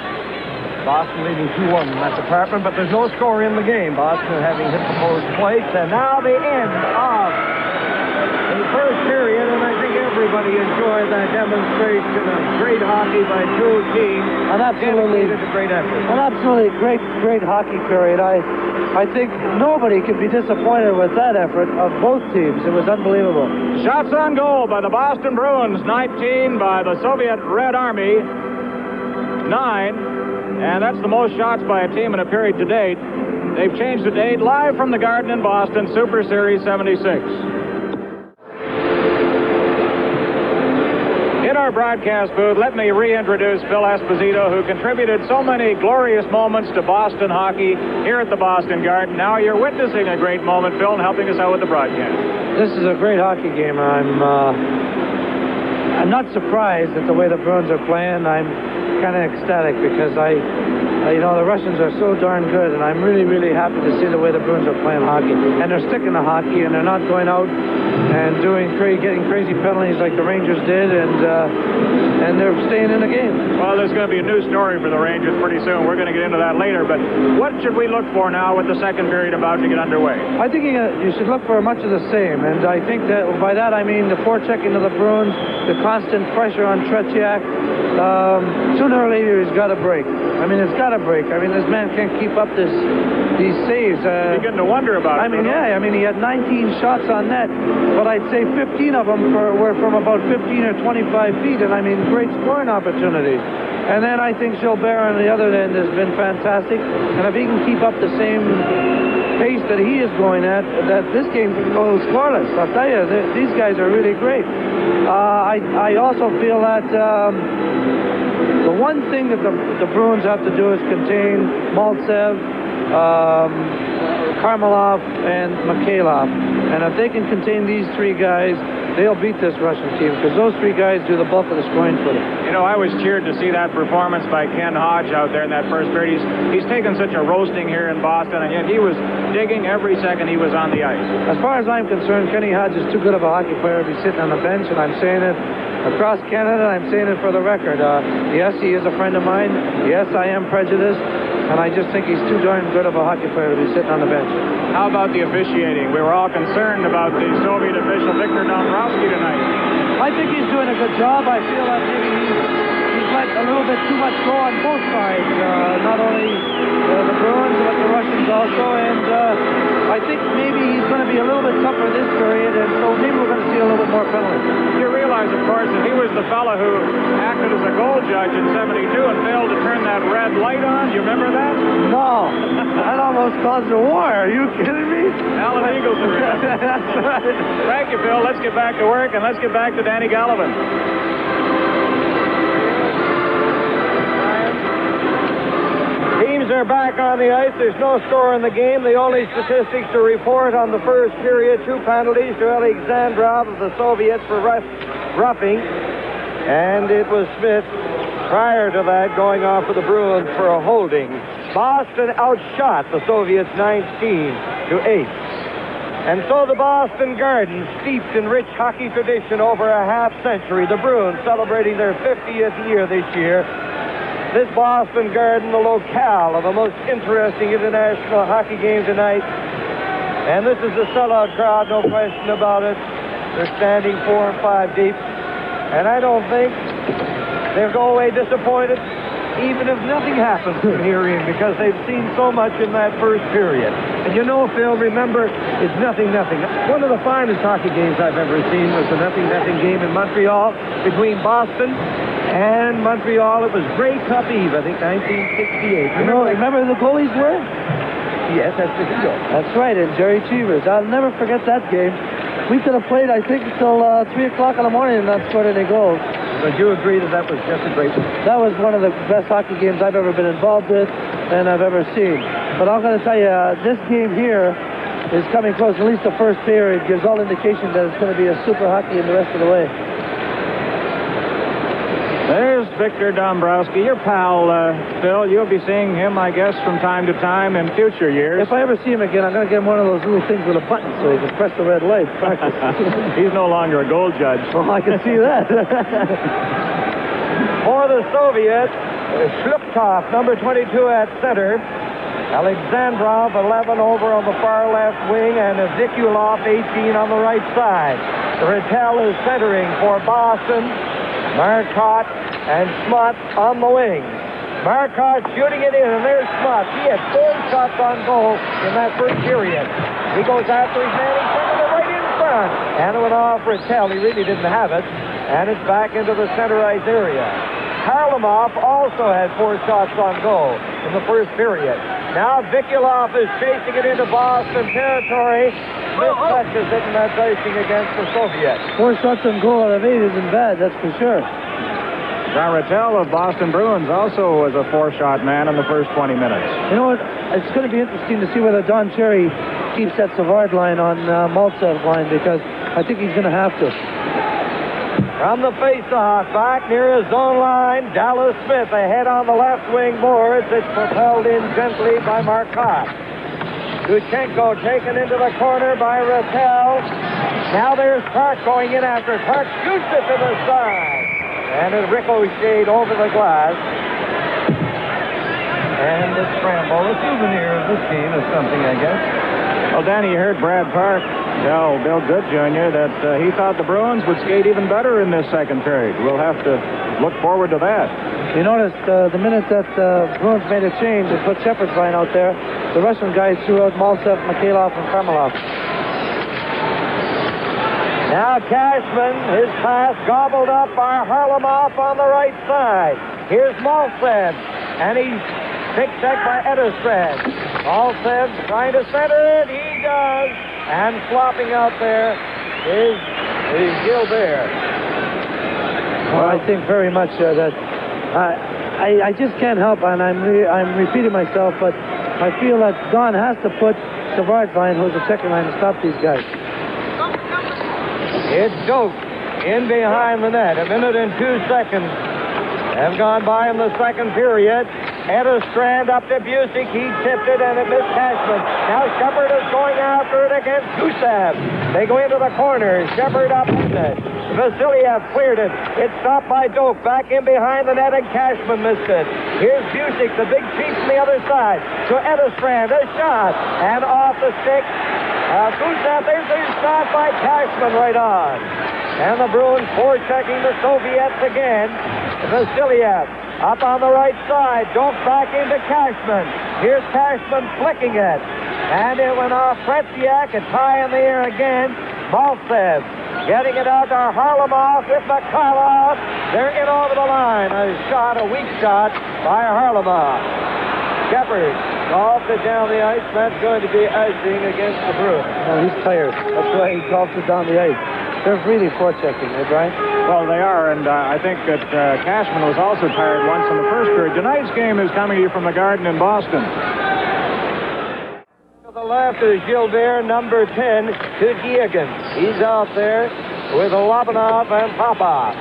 Boston leading 2-1 in that department, but there's no score in the game. Boston having hit the post plates, and now the end of the first period, and I think everybody enjoyed that demonstration of great hockey by two teams. An absolutely great effort. An absolutely great hockey period. I think nobody can be disappointed with that effort of both teams. It was unbelievable. Shots on goal by the Boston Bruins, 19 by the Soviet Red Army, 9. And that's the most shots by a team in a period to date. They've changed the date. Live from the Garden in Boston, Superseries 76. In our broadcast booth, let me reintroduce Phil Esposito, who contributed so many glorious moments to Boston hockey here at the Boston Garden. Now you're witnessing a great moment, Phil, and helping us out with the broadcast. This is a great hockey game. I'm not surprised at the way the Bruins are playing. I'm kind of ecstatic because the Russians are so darn good, and I'm really, really happy to see the way the Bruins are playing hockey. And they're sticking to hockey, and they're not going out and getting crazy penalties like the Rangers did, and they're staying in the game. Well, there's going to be a new story for the Rangers pretty soon. We're going to get into that later, but what should we look for now with the second period about to get underway? I think you should look for much of the same, and I think that by that I mean the forechecking of the Bruins, the constant pressure on Tretiak. Sooner or later he's got to break. I mean, it's got to break. I mean, this man can't keep up these saves. You're getting to wonder about it. He had 19 shots on net, but I'd say 15 of them were from about 15 or 25 feet, and I mean, great scoring opportunities. And then I think Gilbert on the other end has been fantastic, and if he can keep up the same pace that he is going at, that this game can go scoreless. I'll tell you, these guys are really great. I also feel that the one thing that the Bruins have to do is contain Maltsev, Karmelov, and Mikhailov. And if they can contain these 3 guys, they'll beat this Russian team, because those 3 guys do the bulk of the scoring for them. You know, I was cheered to see that performance by Ken Hodge out there in that first period. He's taken such a roasting here in Boston, and yet he was digging every second he was on the ice. As far as I'm concerned, Kenny Hodge is too good of a hockey player to be sitting on the bench, and I'm saying it across Canada. I'm saying it for the record. Yes, he is a friend of mine. Yes, I am prejudiced. And I just think he's too darn good of a hockey player to be sitting on the bench. How about the officiating? We were all concerned about the Soviet official Victor Dombrowski tonight. I think he's doing a good job. I feel that maybe he's let a little bit too much go on both sides. Not only the Bruins, but the Russians also. And I think maybe he's going to be a little bit tougher this period, and so maybe we're going to see a little bit more penalties. You realize, of course, that he was the fellow who acted as a goal judge in '72 and failed to turn that red light on. You remember that? No. That almost caused a war. Are you kidding me? Alan Eagleson. That's right. Thank you, Bill. Let's get back to work, and let's get back to Danny Gallivan. Teams are back on the ice. There's no score in the game. The only statistics to report on the first period: 2 penalties to Alexandrov of the Soviets for roughing, and it was Smith prior to that going off for the Bruins for a holding. Boston outshot the Soviets 19-8. And so the Boston Garden, steeped in rich hockey tradition over a half-century, the Bruins celebrating their 50th year this year. This Boston Garden, the locale of a most interesting international hockey game tonight. And this is a sellout crowd, no question about it. They're standing 4 and 5 deep. And I don't think they'll go away disappointed. even if nothing happens from here in, because they've seen so much in that first period. And you know, Phil, remember, it's 0-0. One of the finest hockey games I've ever seen was the 0-0 game in Montreal between Boston and Montreal. It was Grey Cup Eve, I think, 1968. Remember who the goalies were? Yes, that's the deal. That's right, and Jerry Cheevers. I'll never forget that game. We could have played, I think, until 3 o'clock in the morning and not scored any goals. But you agree that was just a great one? That was one of the best hockey games I've ever been involved with and I've ever seen. But I'm going to tell you, this game here is coming close. At least the first period gives all indication that it's going to be a super hockey in the rest of the way. There's Victor Dombrowski, your pal, Phil. You'll be seeing him, I guess, from time to time in future years. If I ever see him again, I'm going to get him one of those little things with a button so he can press the red light. He's no longer a goal judge. Well, I can see that. For the Soviets, Shlupkov, number 22 at center. Alexandrov, 11 over on the far left wing, and Vikulov, 18 on the right side. Ratelle is centering for Boston. Marcotte and Schmott on the wing. Marcotte shooting it in, and there's Schmott. He had 4 shots on goal in that first period. He goes after his man. He's bringing it right in front. And it went off Ratelle. He really didn't have it. And it's back into the center ice area. KHARLAKOV also had 4 shots on goal in the first period. Now Vikulov is chasing it into Boston territory. Smith touches it, and that's icing against the Soviets. 4 shots on goal out of 8 isn't bad, that's for sure. Now, Ratelle of Boston Bruins also was a 4-shot man in the first 20 minutes. You know what? It's going to be interesting to see whether Don Cherry keeps that Savard line on Maltsev's line, because I think he's going to have to. From the face-off, back near his own line, Dallas Smith ahead on the left wing boards. It's propelled in gently by Marcotte. Kuchenko taken into the corner by Ratelle. Now there's Park going in after it. Park shoots it to the side. And it ricocheted over the glass. And the scramble. A souvenir of this game is something, I guess. Well, Danny, you heard Brad Park tell Bill Good Jr. that he thought the Bruins would skate even better in this second period. We'll have to look forward to that. You noticed the minute that Bruins made a change and put Shepard's line out there, the Russian guys threw out Maltsev, Mikhailov, and Karmelov. Now Cashman, his pass gobbled up by Harlamov on the right side. Here's Maltsev, and he's picked by Edestrand. Maltsev trying to center it. He does. And flopping out there is Gilbert. Well, I think very much that I just can't help, and I'm repeating myself, but I feel that Don has to put Savard's line, who's the second line, to stop these guys. It's Doak in behind the net. 1 minute and 2 seconds have gone by in the second period. Edestrand up to BUCYK. He tipped it, and it missed Cashman. Now Shepard is going after it against Gusev. They go into the corner. Shepard up in it. Vasiliev cleared it. It's stopped by Doak. Back in behind the net, and Cashman missed it. Here's BUCYK, the big chief from the other side. To Edestrand, a shot. And off the stick. Gusev, there's a shot by Cashman right on. And the Bruins forechecking the Soviets again. Vasiliev up on the right side. Doak back into Cashman. Here's Cashman flicking it. And it went off Pretsiak. It's high in the air again. Maltsev getting it out to Harlamov with Mikhailov. They're in over the line. A weak shot by Harlamov. Shepard golfed it down the ice. That's going to be icing against the Bruins. Well, he's tired. That's why he golfed it down the ice. They're really forechecking, eh, Brian? Well, they are, and I think that Cashman was also tired once in the first period. Tonight's game is coming to you from the Garden in Boston. To the left is Gilbert, number 10, to Diegan. He's out there with Lobanov and Popov.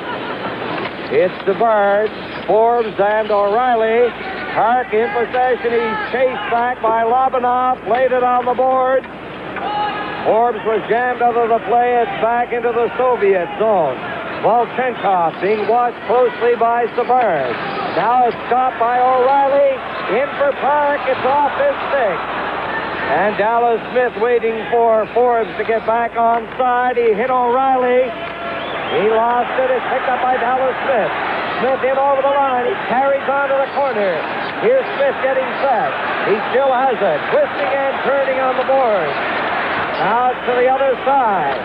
It's Savard, Forbes, and O'Reilly. Park in possession. He's chased back by Lobanov, laid it on the board. Forbes was jammed out of the play. It's back into the Soviet zone. Volchenkov being watched closely by Savard. Now it's stopped by O'Reilly. In for Park. It's off his stick. And Dallas Smith waiting for Forbes to get back on side. He hit O'Reilly. He lost it. It's picked up by Dallas Smith. Smith in over the line. He carries on to the corner. Here's Smith getting set. He still has it. Twisting and turning on the board. Now to the other side.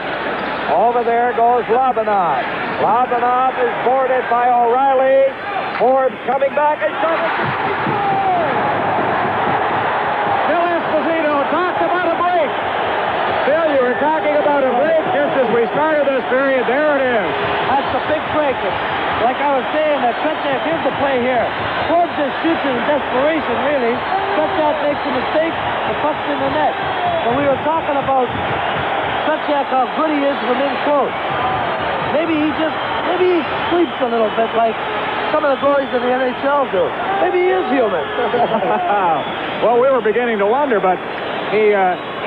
Over there goes Lobanov. Lobanov is boarded by O'Reilly. Forbes coming back and shot it. Phil Esposito talked about a break. Phil, you were talking about a break just as we started this period. There it is. That's the big break. Like I was saying, that Tretiak, here's the play here. Forbes just shoots in desperation, really. Tretiak makes a mistake, the puck's in the net. But we were talking about Tretiak, how good he is within close. Maybe he sleeps a little bit like some of the goalies in the NHL do. Maybe he is human. Well, we were beginning to wonder, but he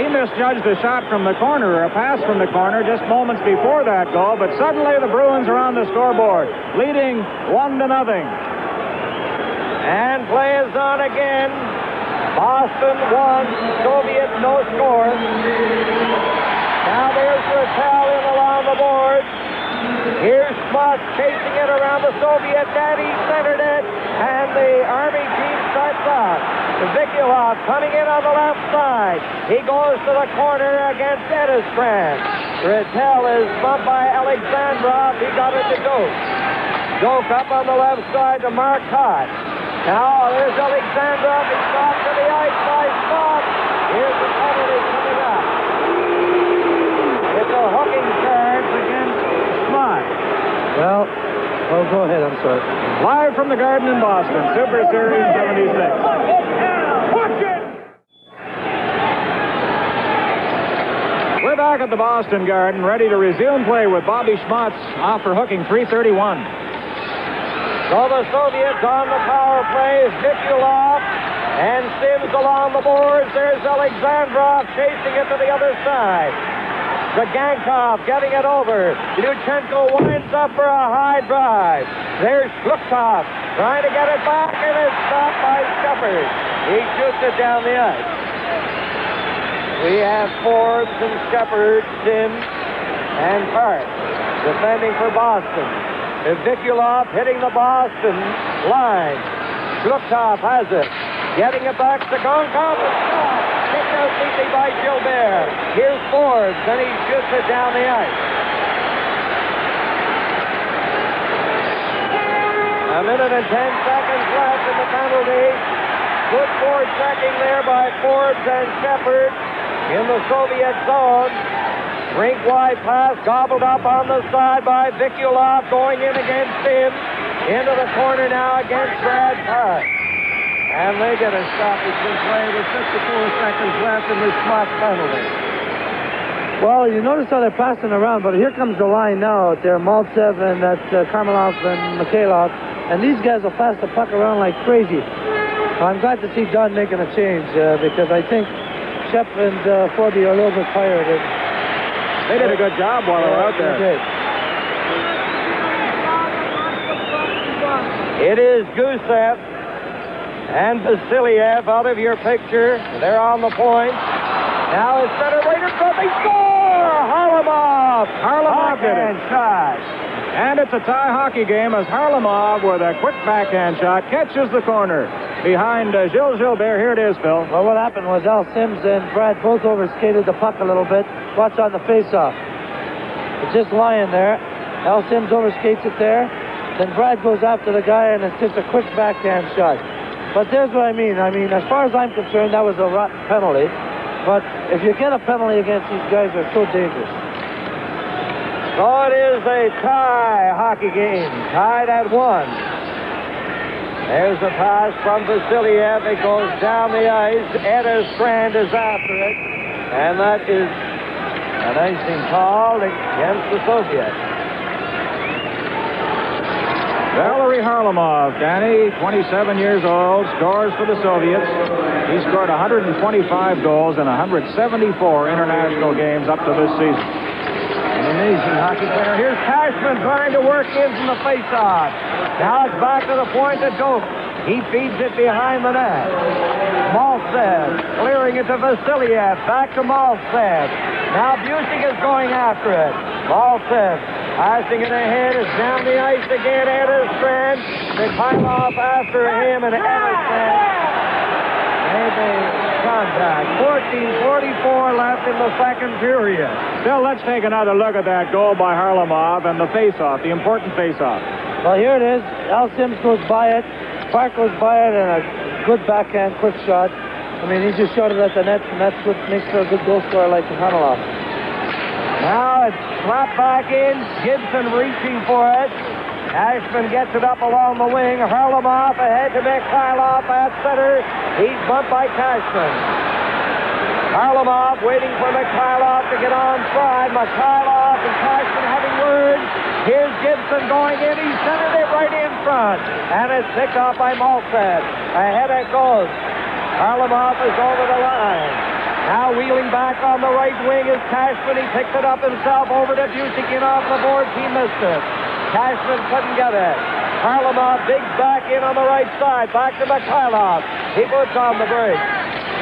misjudged a shot from the corner, or a pass from the corner, just moments before that goal. But suddenly the Bruins are on the scoreboard, leading 1-0. And play is on again. Boston 1, Soviet no score. Now there's Ratelle in along the board. Here's Schmuck chasing it around the Soviet net. He centered it, and the Army team starts off. Vikulov coming in on the left side. He goes to the corner against Edistrand. Ratelle is bumped by Alexandrov. He got it to Doak. Doak up on the left side to Marcotte. Now there's Alexandrov. He's off to the ice by Schmuck. Here's the penalty coming up. It's a hooking charge against Schmuck. Well, go ahead, I'm sorry. Live from the Garden in Boston, Super Series 76. We're back at the Boston Garden, ready to resume play with Bobby Schmutz off for hooking 3:31. So the Soviets on the power play. Vikulov and Sims along the boards. There's Alexandrov chasing it to the other side. Dragankov getting it over. Luchenko winds up for a high drive. There's Shlukov trying to get it back, and it's stopped by Shepard. He shoots it down the ice. We have Forbes and Shepard, Sims, and Park defending for Boston. Vikulov hitting the Boston line. Shlukov has it. Getting it back to Gonkov. Kicked out neatly by Gilbert. Here's Forbes, and he shoots it down the ice. A minute and 10 seconds left in the penalty. Good forechecking there by Forbes and Shepard in the Soviet zone. Rink-wide pass gobbled up on the side by Vikulov, going in against Sims. Into the corner now against Brad Park. And they get a stoppage in play with 54 seconds left in the Schmuck penalty. Well, you notice how they're passing around, but here comes the line now. They're Maltsev and that's Karmelov and Mikhailov. And these guys will pass the puck around like crazy. I'm glad to see Dunn making a change because I think Shep and Forby are a little bit tired. They did a good job while they were out there. It is Gusev and Vasiliev out of your picture. They're on the point. Now it's center Raiders, but they score! Harlamov! Harlamov did it. Shot. And it's a tie hockey game as Harlamov, with a quick backhand shot, catches the corner behind Gilles Gilbert. Here it is, Phil. Well, what happened was Al Sims and Brad both overskated the puck a little bit. Watch on the face-off. It's just lying there. Al Sims overskates it there. Then Brad goes after the guy, and it's just a quick backhand shot. But there's what I mean. As far as I'm concerned, that was a rotten penalty. But if you get a penalty against these guys, they're so dangerous. So it is a tie hockey game. Tied at 1. There's a pass from Vasiliev. It goes down the ice. Etta Strand is after it. And that is an icing call against the Soviets. Valery Harlamov, Danny, 27 years old, scores for the Soviets. He scored 125 goals in 174 international games up to this season. An amazing hockey player. Here's Cashman trying to work in from the faceoff. Now it's back to the point to Doak. He feeds it behind the net. Maltsev clearing it to Vasiliev. Back to Maltsev. Now BUCYK is going after it. Maltsev passing it ahead. Is down the ice again. Edstrand. Mikhailov after him, and Edstrand made the contact. 14:44 left in the second period. Still, let's take another look at that goal by Kharlamov and the face-off, the important face-off. Well, here it is. Al Sims goes by it. Park goes by it, and a good backhand, quick shot. I mean, he just shot it at the net, and that's what makes for a good goal scorer like Kharlamov. Now it's slapped back in. Gibson reaching for it. Ashman gets it up along the wing. Kharlamov ahead to Mikhailov at center. He's bumped by Cashman. Kharlamov waiting for Mikhailov to get onside. Mikhailov and Cashman having words. Here's Gibson going in. He centered it right in front. And it's picked off by Maltsev. Ahead it goes. Kharlamov is over the line. Now wheeling back on the right wing is Cashman. He picked it up himself over to BUCYK in off the boards. He missed it. Cashman couldn't get it. Kharlamov digs back in on the right side. Back to Mikhailov. He puts on the break.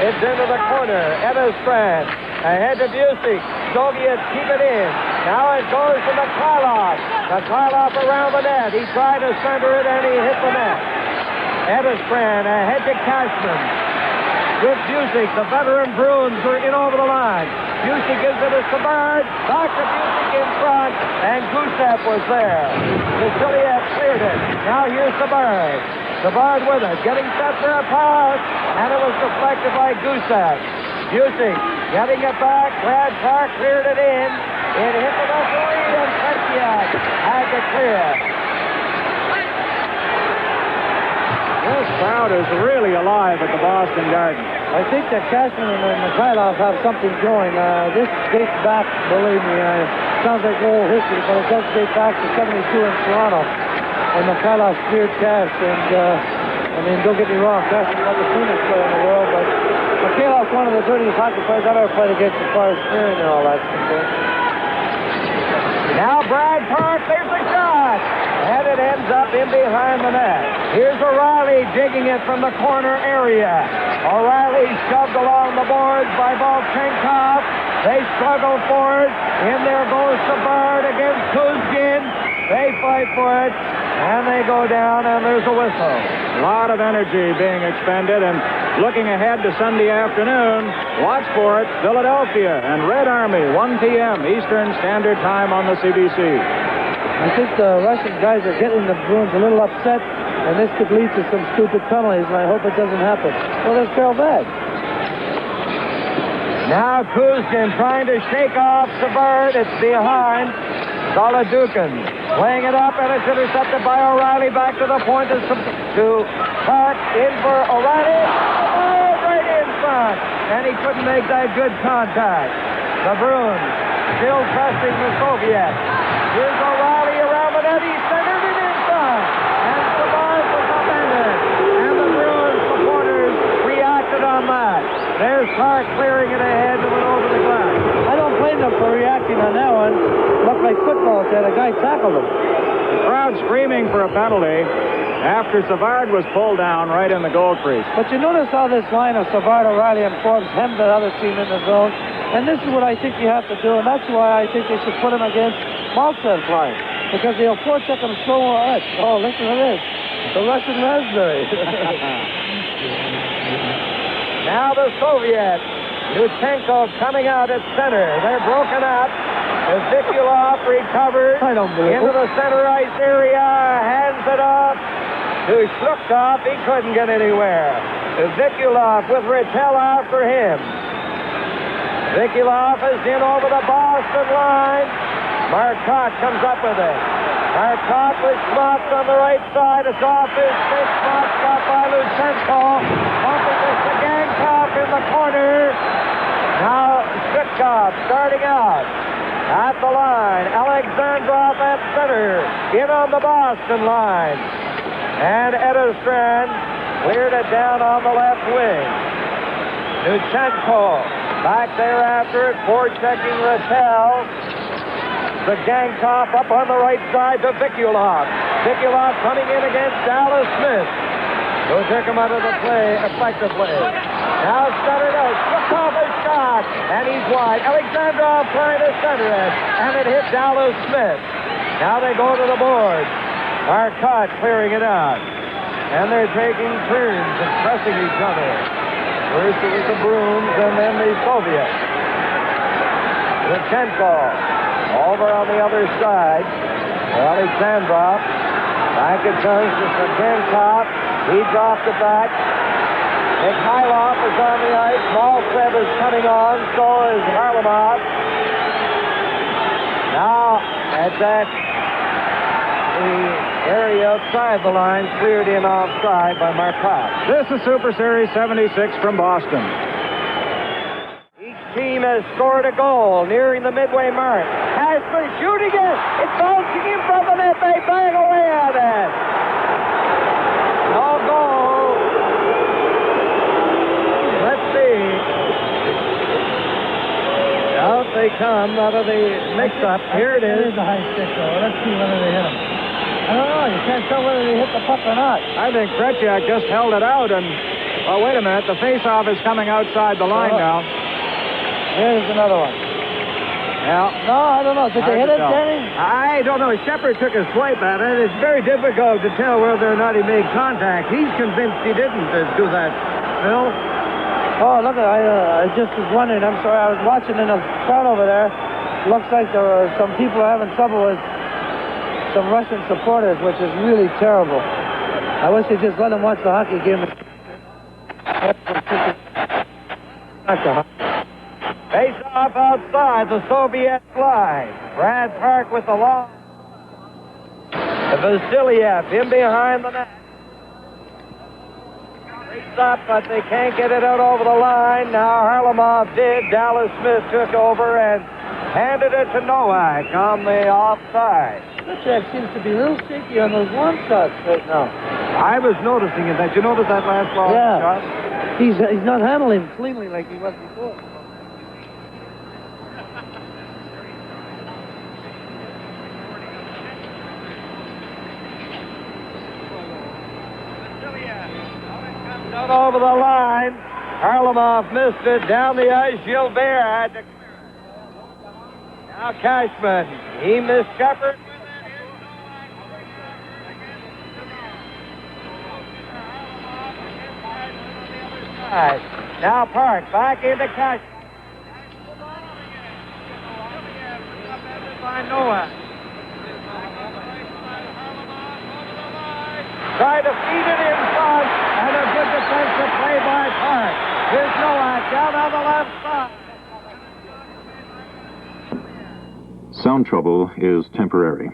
It's into the corner. Edstrand ahead to BUCYK. Soviets keep it in. Now it goes to Mikhailov. Mikhailov around the net. He tried to center it and he hit the net. Edstrand ahead to Cashman. With BUCYK, the veteran Bruins are in over the line. BUCYK gives it to Savard. Back to BUCYK in front, and Gusev was there. Vasiliev cleared it. Now here's Savard. Savard with it, getting set for a pass, and it was deflected by Gusev. BUCYK getting it back. Brad Park cleared it in. It hit the referee, and Petyak had to clear. This crowd is really alive at the Boston Garden. I think that Cashman and Mikhailov have something going. This dates back, believe me, sounds like old history, but it does date back to 72 in Toronto when Mikhailov cleared Cash. And, I mean, don't get me wrong, Cash is not the cleanest player in the world, but Mikhailov's one of the dirtiest hockey players I've ever played against as far as clearing and all that. Now Brad Park, there's a shot. And it ends up in behind the net. Here's O'Reilly digging it from the corner area. O'Reilly shoved along the boards by Volchenkov. They struggle for it. In there goes Savard against Kuzgin. They fight for it. And they go down, and there's a whistle. A lot of energy being expended, and looking ahead to Sunday afternoon, watch for it, Philadelphia and Red Army, 1 p.m. Eastern Standard Time on the CBC. I think the Russian guys are getting the Bruins a little upset, and this could lead to some stupid penalties, and I hope it doesn't happen. Well, there's Carol Bag. Now Kuzgin trying to shake off Savard. It's behind Zaladukin. Playing it up, and it's intercepted by O'Reilly. Back to the point to Park. In for O'Reilly. Oh, right in front. And he couldn't make that good contact. The Bruins still pressing the Soviets. Here's O'Reilly around the net. He centered it in front. And Savard was upended. And the Bruins supporters reacted on that. There's Park clearing it ahead and went over the glass. I don't blame them for reacting on that one. Looked like football there. The guy tackled him. The crowd screaming for a penalty after Savard was pulled down right in the goal crease. But you notice how this line of Savard, O'Reilly, and Forbes hemmed the other team in the zone. And this is what I think you have to do, and that's why I think they should put him against Maltsev's line. Because they'll forecheck him so much. Oh, listen to this. The Russian raspberry. Now the Soviets. Lutsenko coming out at center. They're broken up. Vikulov recovers into the center ice area. Hands it off to Shlukov. He couldn't get anywhere. Vikulov with Ratelle after him. Vikulov is in over the Boston line. Marcotte comes up with it. Marcotte with Schmutz on the right side. It's off his stick. Schmutz got by Lutsenko. Bumping this to Gankov in the corner. Now Shlukov starting out at the line. Alexandrov at center. In on the Boston line. And Edstrand cleared it down on the left wing. Lutsenko back there after it. Forechecking Ratelle. The Gankov up on the right side to Vikulov. Vikulov coming in against Dallas Smith, who took him out of the play effectively. Now centered out. Sukov a shot, and he's wide. Alexandrov trying to center it, and it hit Dallas Smith. Now they go to the board. Marcotte clearing it out. And they're taking turns and pressing each other. First it was the Bruins and then the Soviets. Lutchenko over on the other side. Alexandrov. Back it turns to Sachenkov. He dropped it back. Mikhailov is on the ice. Maltsev is coming on. So is Kharlamov. Now, at that, the area outside the line cleared in offside by Marcotte. This is Superseries 76 from Boston. Each team has scored a goal nearing the midway mark. Cashman shooting it. It's bouncing in from the net. They bang away at it. No goal. Let's see. Out they come out of the mix-up. Here it is. It is a high stick, though. Let's see whether they hit him. I don't know. You can't tell whether they hit the puck or not. I think Krejciak just held it out, and, oh, wait a minute. The face-off is coming outside the line now. Here's another one. Yeah. No, I don't know. Did they hit it, Danny? I don't know. Shepard took a swipe at it. It's very difficult to tell whether or not he made contact. He's convinced he didn't do that. Phil? Oh, look, I just was wondering. I'm sorry. I was watching in a crowd over there. Looks like there were some people having trouble with some Russian supporters, which is really terrible. I wish they just let them watch the hockey game. Face off outside the Soviet line. Brad Park with the long. Vasiliev in behind the net. Face up, but they can't get it out over the line. Now Kharlamov did. Dallas Smith took over and handed it to Nowak on the offside. Jack seems to be a little shaky on those long shots right now. I was noticing it. Did you notice that last long shot? He's not handling cleanly like he was before. Down over the line. Kharlamov missed it. Down the ice, Gilbert had to. Now Cashman. He missed Shepard. Now Park back into Cashman. By Nowak. Tried to feed it in front, and a good defensive play by Park. Here's Nowak down on the left side. Sound trouble is temporary.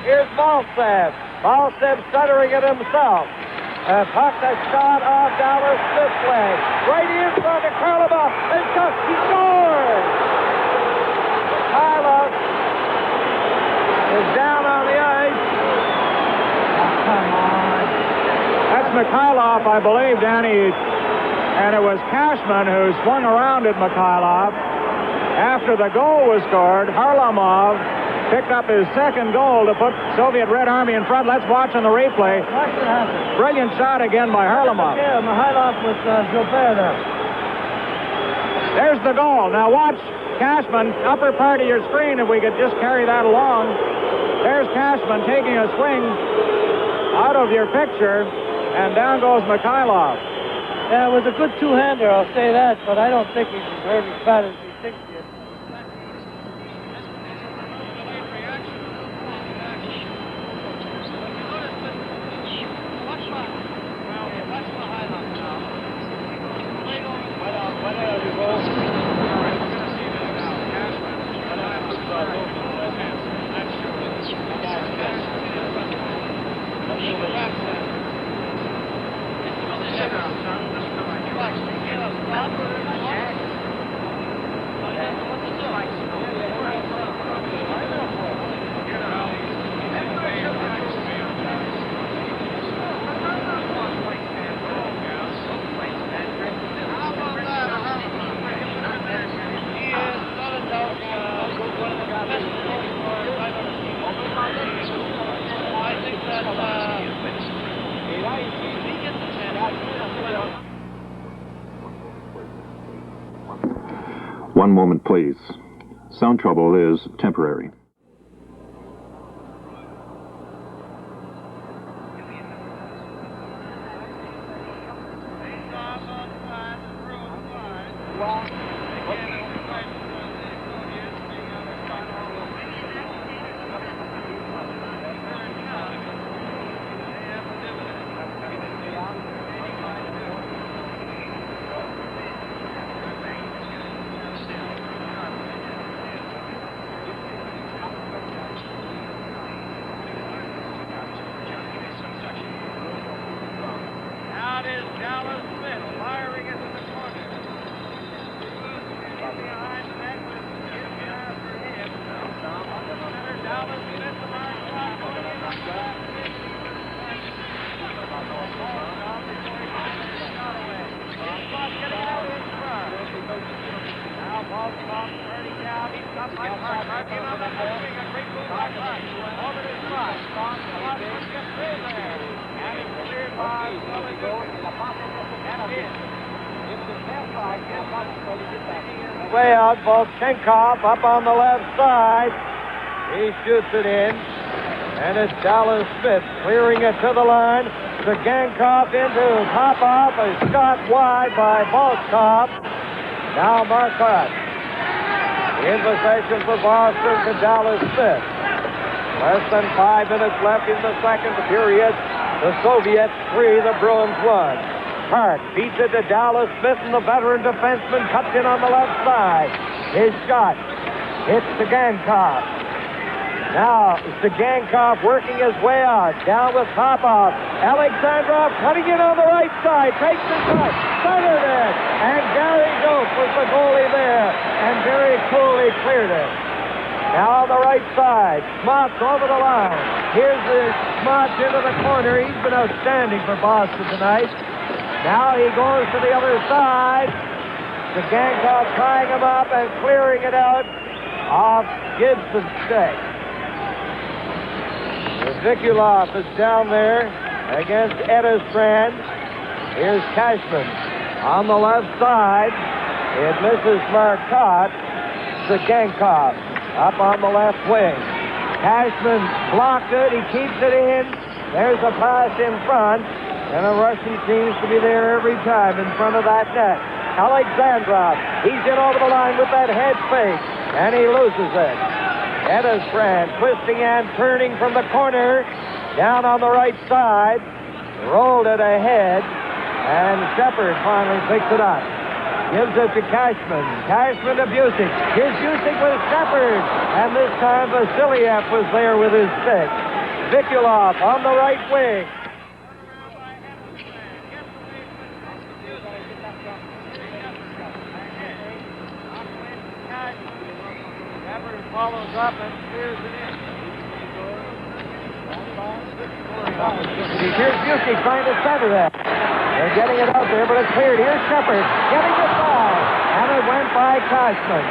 Here's Maltsev. Maltsev stuttering it himself. Puck a shot off Dallas Smith's leg. Right in front of Kharlamov. He scores! Mikhailov is down on the ice. Oh, come on. That's Mikhailov, I believe, Danny. And it was Cashman who swung around at Mikhailov. After the goal was scored, Kharlamov picked up his second goal to put Soviet Red Army in front. Let's watch on the replay. Watch what happened. Brilliant shot again by Kharlamov. Yeah, Mikhailov with Gilbert there. There's the goal. Now watch Cashman, upper part of your screen, if we could just carry that along. There's Cashman taking a swing out of your picture, and down goes Mikhailov. Yeah, it was a good two-hander, I'll say that, but I don't think he's hurt as bad as he thinks he is. One moment, please. Sound trouble is temporary. Way out, Volchenkov up on the left side. He shoots it in. And it's Dallas Smith clearing it to the line. Zagankov into Popov. A shot wide by Volchenkov. Now Marcotte. In possession for Boston to Dallas Smith. Less than 5 minutes left in the second period. The Soviets 3, the Bruins 1. Park beats it to Dallas Smith, and the veteran defenseman cuts in on the left side. His shot hits Zagankov. Now Zagankov working his way out. Down with Popov. Alexandrov cutting in on the right side. Takes the shot. Centered it. And Gary Doak was the goalie there. And very coolly cleared it. Now on the right side. Schmotz over the line. Here's the Schmotz into the corner. He's been outstanding for Boston tonight. Now he goes to the other side. Zagankov tying him up and clearing it out off Gibson's stick. Vikulov is down there against Edestrand. Here's Cashman on the left side. It misses Marcotte. Zagankov up on the left wing. Cashman blocked it. He keeps it in. There's a pass in front. And a Russian seems to be there every time in front of that net. Alexandrov, he's in over the line with that head fake, and he loses it. Edestrand twisting and turning from the corner, down on the right side, rolled it ahead, and Shepard finally picks it up. Gives it to Cashman. Cashman to BUCYK. Here's BUCYK with Shepard, and this time Vasiliev was there with his stick. Vikulov on the right wing. Follows up and clears it in. Here's BUCYK trying to center that. They're getting it out there, but it's cleared. Here's Shepard getting it down, and it went by Cashman.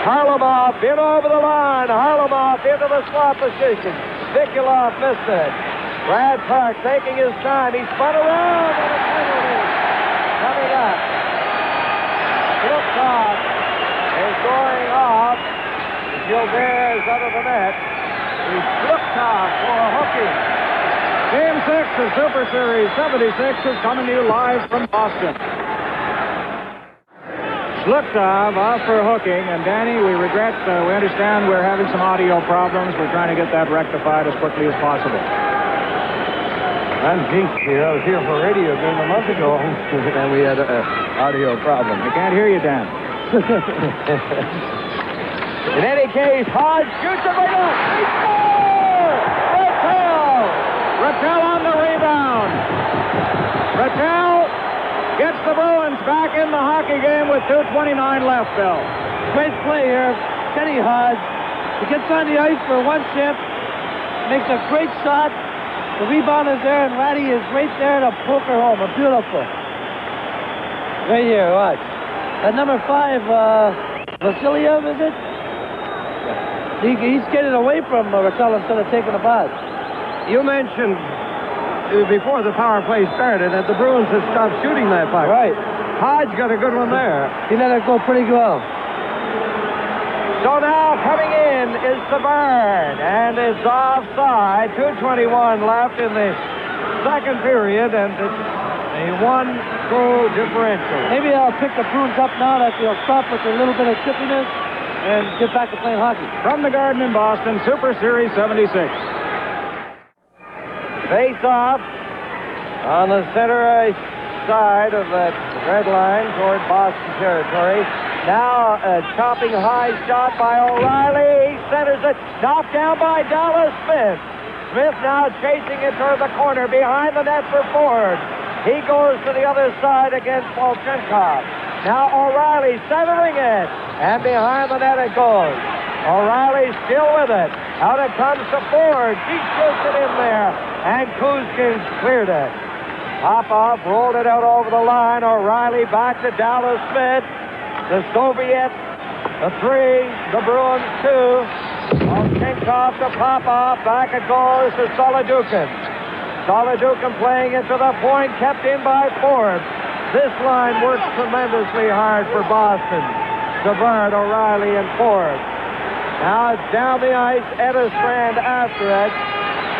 Kharlamov in over the line. Kharlamov into the slot position. Vikulov missed it. Brad Park taking his time. He spun around, and a penalty coming up. Lukov is going off. Gilbert is out of the net. He's looked off for a hooking. Game 6 of Super Series 76 is coming to you live from Boston. Schluchtov off for hooking, and Danny, we understand we're having some audio problems. We're trying to get that rectified as quickly as possible. I'm jinxed here. I was here for a radio game a month ago, and we had an audio problem. I can't hear you, Dan. In any case, Hodge shoots it right up. He scores! Ratelle! Ratelle on the rebound. Ratelle gets the Bruins back in the hockey game with 2:29 left, Bill. Great play here. Kenny Hodge. He gets on the ice for one shift, makes a great shot. The rebound is there, and Ratty is right there to poke her home. Beautiful. Right here, watch. At number 5, Vasiliev, is it? He's getting away from Ratelle instead of taking a pass. You mentioned before the power play started that the Bruins had stopped shooting that puck. Right. Hodge got a good one there. He let it go pretty well. So now coming in is the Bird, and it's offside. 2:21 left in the second period, and it's a one-goal differential. Maybe I'll pick the Bruins up now that they'll stop with a little bit of chippiness and get back to playing hockey. From the Garden in Boston, Super Series 76. Face off on the center ice side of that red line toward Boston territory. Now a chopping high shot by O'Reilly. He centers it. Knocked down by Dallas Smith. Smith now chasing it toward the corner behind the net for Ford. He goes to the other side against Volchenkov. Now O'Reilly centering it. And behind the net it goes. O'Reilly still with it. Out it comes to Ford. He shoots it in there. And Kuzkin's cleared it. Popoff rolled it out over the line. O'Reilly back to Dallas Smith. The Soviets, the 3, the Bruins 2. Volchenkov to Popoff. Back it goes to Solidukin. Solidukin playing it to the point, kept in by Forbes. This line works tremendously hard for Boston. Savard, O'Reilly, and Forbes. Now it's down the ice, Eddestrand after it.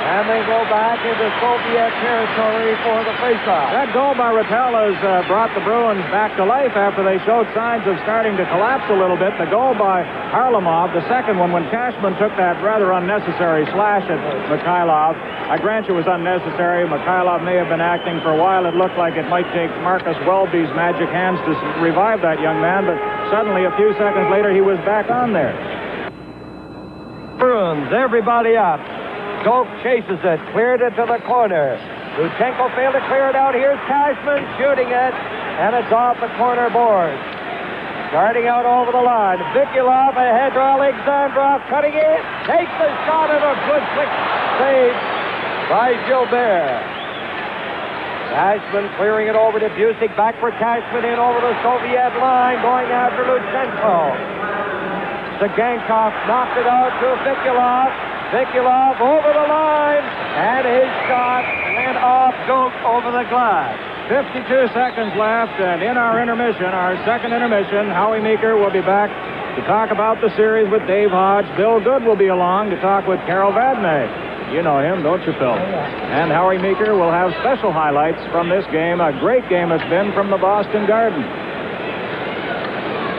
And they go back into Soviet territory for the faceoff. That goal by Ratelle has brought the Bruins back to life after they showed signs of starting to collapse a little bit. The goal by Kharlamov, the second one, when Cashman took that rather unnecessary slash at Mikhailov. I grant you it was unnecessary. Mikhailov may have been acting for a while. It looked like it might take Marcus Welby's magic hands to revive that young man, but suddenly a few seconds later he was back on there. Bruins, everybody up. Gold chases it, cleared it to the corner. Lutsenko failed to clear it out. Here's Cashman shooting it, and it's off the corner board. Starting out over the line. Vikulov ahead to Alexandrov, cutting in. Takes the shot, and a good quick save by Gilbert. Cashman clearing it over to BUCYK. Back for Cashman in over the Soviet line, going after Lutsenko. Zagankov knocked it out to Vikulov. Vikulov over the line, and his shot went off Duke over the glass. 52 seconds left, and in our intermission, our second intermission, Howie Meeker will be back to talk about the series with Dave Hodge. Bill Good will be along to talk with Carol Vadnais. You know him, don't you, Phil? And Howie Meeker will have special highlights from this game, a great game it's been from the Boston Garden.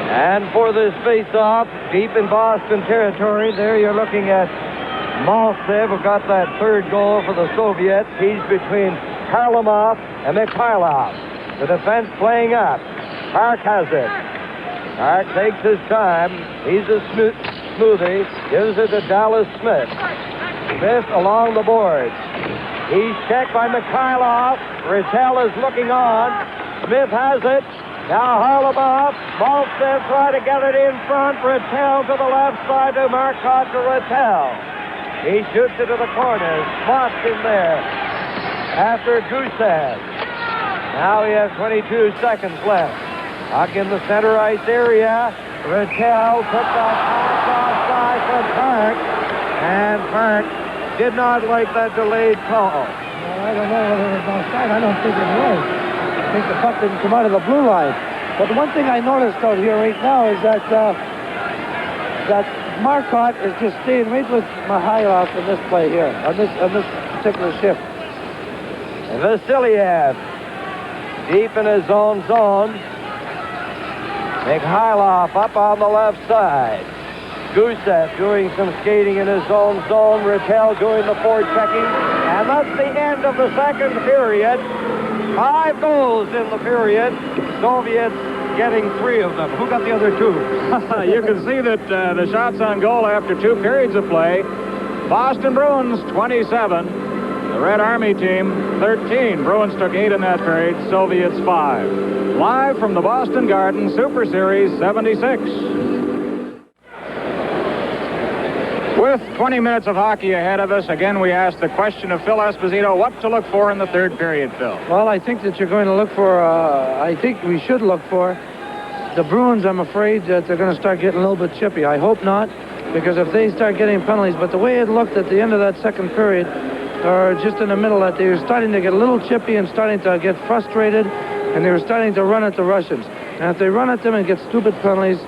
And for this face-off, deep in Boston territory, there you're looking at Maltsev, who got that third goal for the Soviets. He's between Kharlamov and Mikhailov. The defense playing up. Park has it. Park takes his time. He's a smoothie. Gives it to Dallas Smith. Smith along the boards. He's checked by Mikhailov. Ratelle is looking on. Smith has it. Now Kharlamov. Maltsev trying to get it in front. Ratelle to the left side to Marcotte to Ratelle. He shoots it to the corner. Spots in there after Gusev. Now we have 22 seconds left. Puck in the center ice area. Ratelle took that pass offside from Park. And Park did not like that delayed call. Well, I don't know whether it was offside. I don't think it was. I think the puck didn't come out of the blue line. But the one thing I noticed out here right now is that Marcotte is just staying right with Mikhailov in this play here, on this particular shift. And Vasiliev deep in his own zone. Mikhailov up on the left side. Gusev doing some skating in his own zone. Ratelle doing the forechecking. And that's the end of the second period. 5 goals in the period. Soviets getting 3 of them. Who got the other 2? You can see that the shots on goal after 2 periods of play. Boston Bruins 27. The Red Army team 13. Bruins took 8 in that period. Soviets 5. Live from the Boston Garden, Super Series 76. With 20 minutes of hockey ahead of us, again we ask the question of Phil Esposito, what to look for in the third period, Phil? Well, I think that you're going to look for, I think we should look for the Bruins. I'm afraid that they're going to start getting a little bit chippy. I hope not, because if they start getting penalties, but the way it looked at the end of that second period, or just in the middle, that they were starting to get a little chippy and starting to get frustrated. And they were starting to run at the Russians. And if they run at them and get stupid penalties,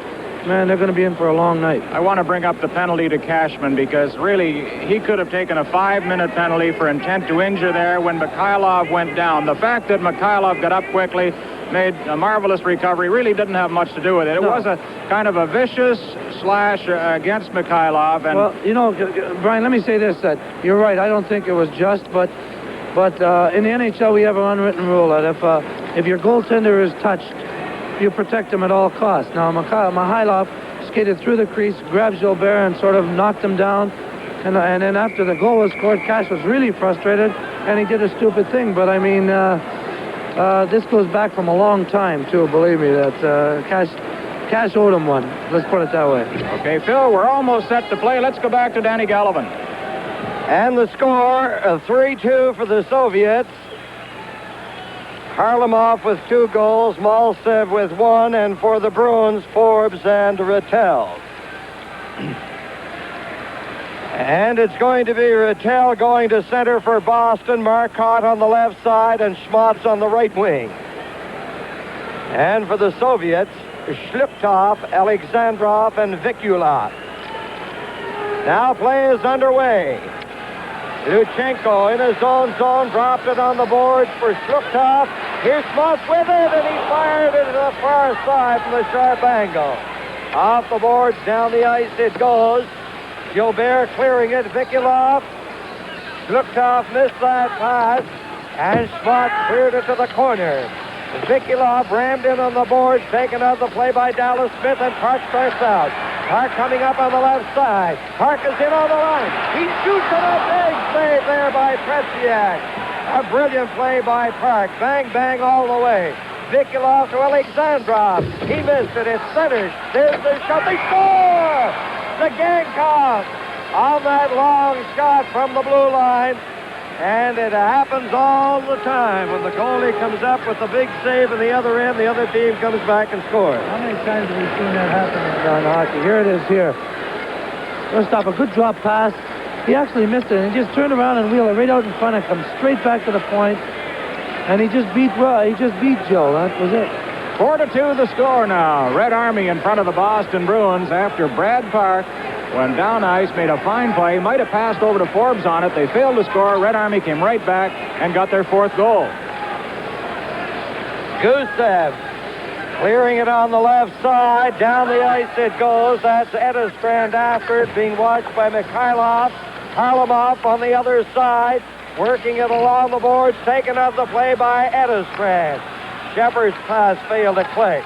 man, they're going to be in for a long night. I want to bring up the penalty to Cashman because really he could have taken a 5-minute penalty for intent to injure there when Mikhailov went down. The fact that Mikhailov got up quickly, made a marvelous recovery, really didn't have much to do with it. It was a kind of a vicious slash against Mikhailov. And well, you know, Brian, let me say this, that you're right. I don't think it was just, but in the NHL we have an unwritten rule that if your goaltender is touched, you protect him at all costs. Now, Mikhailov skated through the crease, grabbed Gilbert and sort of knocked him down. And then after the goal was scored, Cash was really frustrated, and he did a stupid thing. But, I mean, this goes back from a long time, too, believe me, that Cash owed him one. Let's put it that way. Okay, Phil, we're almost set to play. Let's go back to Danny Gallivan. And the score, 3-2 for the Soviets. Kharlamov with 2 goals, Maltsev with 1, and for the Bruins, Forbes and Ratelle. And it's going to be Ratelle going to center for Boston, Marcotte on the left side, and Schmotz on the right wing. And for the Soviets, Shliptov, Alexandrov, and Vikulov. Now play is underway. Luchenko in his own zone, dropped it on the boards for Shliptov. Here's Schmotz with it, and he fired it to the far side from the sharp angle. Off the boards, down the ice it goes. Gilbert clearing it, Vikulov. Shliptov missed that pass, and Schmotz cleared it to the corner. Vikulov rammed in on the boards, taken out of the play by Dallas Smith, and Park starts out. Park coming up on the left side. Park is in on the line. He shoots it, a big save there by Tretiak. A brilliant play by Park. Bang, bang all the way. Vikulov to Alexandrov. He missed it. It's centered. There's the shot. They score! The Gamecocks on that long shot from the blue line. And it happens all the time. When the goalie comes up with the big save in the other end, the other team comes back and scores. How many times have we seen that happen in hockey? Here it is here. First stop, a good drop pass. He actually missed it, and he just turned around and wheeled it right out in front of him, straight back to the point. And he just beat Joe. That was it. 4-2 the score now. Red Army in front of the Boston Bruins after Brad Park went down ice, made a fine play, might have passed over to Forbes on it. They failed to score. Red Army came right back and got their 4th goal. Gusev clearing it on the left side. Down the ice it goes. That's Edestrand after it, being watched by Mikhailov. Kharlamov on the other side, working it along the boards, taken out the play by Edestrand. Shepard's pass failed to click.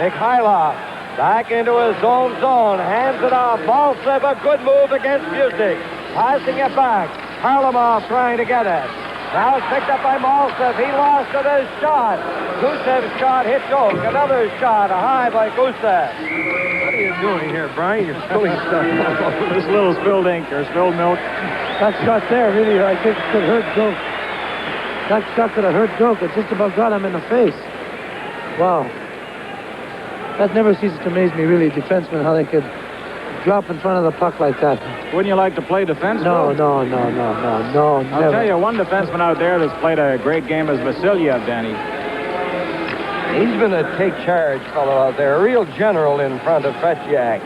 Mikhailov back into his own zone, hands it off. Maltsev, a good move against BUCYK. Passing it back. Kharlamov trying to get it. Now it's picked up by Maltsev. He lost it as shot. Gusev's shot hit Doak. Another shot, a high by Gusev. What are you doing here, Brian? You're spilling stuff all over. This little spilled ink or spilled milk. That shot there, really, I think could hurt Doak. That shot could have hurt Doak. It just about got him in the face. Wow. That never ceases to amaze me, really, defensemen, how they could drop in front of the puck like that. Wouldn't you like to play defense? No, I'll never. tell you, one defenseman out there that's played a great game is Vasilyev, Danny. He's been a take-charge fellow out there, a real general in front of Tretiak.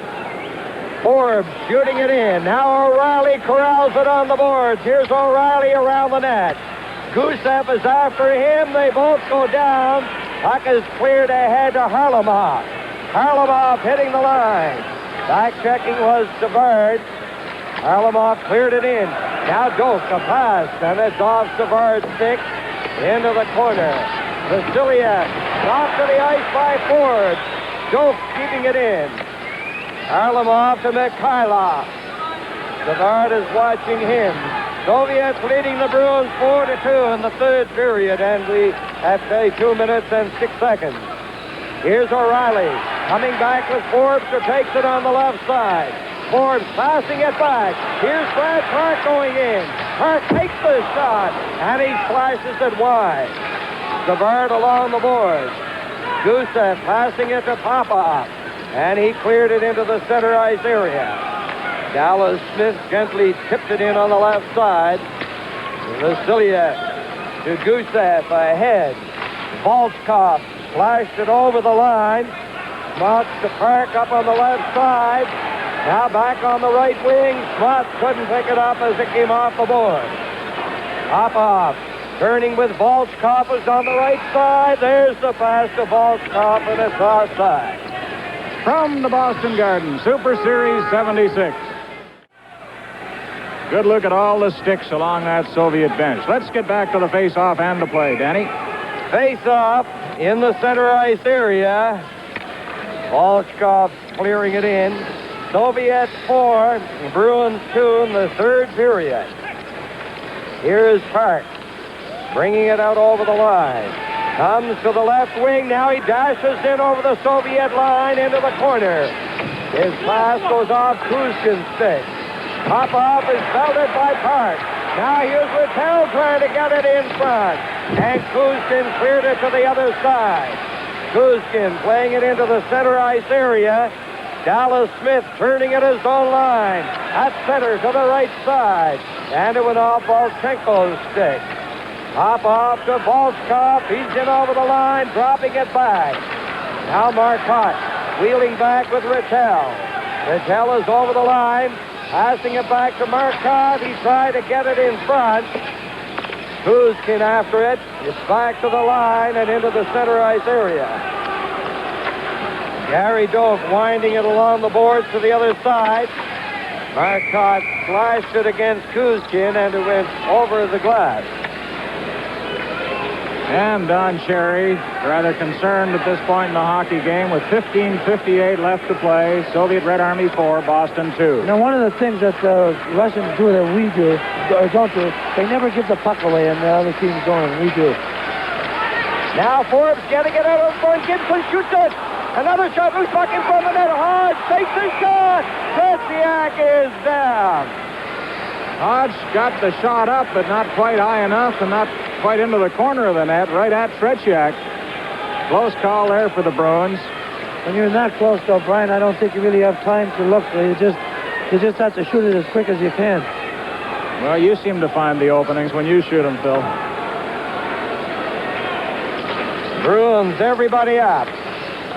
Forbes shooting it in. Now O'Reilly corrals it on the boards. Here's O'Reilly around the net. Gusev is after him. They both go down. Puck is cleared ahead to Kharlamov. Kharlamov hitting the line. Back checking was Savard. Kharlamov cleared it in. Now Doak, a pass, and it's off Savard's stick into the corner. Vasilyev knocked to the ice by Forbes. Doak keeping it in. Kharlamov to Mikhailov. Savard is watching him. Soviets leading the Bruins 4-2 in the 3rd period, and we have 2 minutes and 6 seconds. Here's O'Reilly coming back with Forbes, who takes it on the left side. Forbes passing it back. Here's Brad Park going in. Park takes the shot, and he flashes it wide. Savard along the boards. Gusev passing it to Popov, and he cleared it into the center ice area. Dallas Smith gently tipped it in on the left side. Vasilyev to Gusev ahead. Volchkov flashed it over the line. Schmutz to Park up on the left side. Now back on the right wing. Schmutz couldn't pick it up as it came off the board. Popov turning with Volchkov is on the right side. There's the pass to Volchkov, and it's offside. From the Boston Garden, Super Series 76. Good look at all the sticks along that Soviet bench. Let's get back to the face-off and the play, Danny. Face-off in the center ice area. Volchkov clearing it in. Soviet 4, Bruins 2 in the third period. Here's Park, bringing it out over the line. Comes to the left wing. Now he dashes in over the Soviet line into the corner. His pass goes off Kuzkin's stick. Popov is belted by Park. Now here's Ratelle trying to get it in front. And Kuzkin cleared it to the other side. Kuzkin playing it into the center ice area. Dallas Smith turning at his own line. At center to the right side. And it went off Volchenko's stick. Popov to Volchkov. He's in over the line, dropping it back. Now Marcotte wheeling back with Ratelle. Ratelle is over the line, passing it back to Marcotte. He tried to get it in front. Kuzkin after it. It's back to the line and into the center ice area. Gary Doak winding it along the boards to the other side. Marcotte flashed it against Kuzkin, and it went over the glass. And Don Cherry, rather concerned at this point in the hockey game with 15:58 left to play. Soviet Red Army 4, Boston 2. Now, one of the things that the Russians do that we do, or don't do, they never give the puck away, and the other teams don't, and we do. Now Forbes getting it out of the point. Gibson shoots it. Another shot. Loose puck in front of the net. Hodge takes the shot. Tretiak is down. Hodge got the shot up, but not quite high enough and not quite into the corner of the net, right at Tretiak. Close call there for the Bruins. When you're that close, though, Brian, I don't think you really have time to look. You just have to shoot it as quick as you can. Well, you seem to find the openings when you shoot them, Phil. Bruins, everybody up.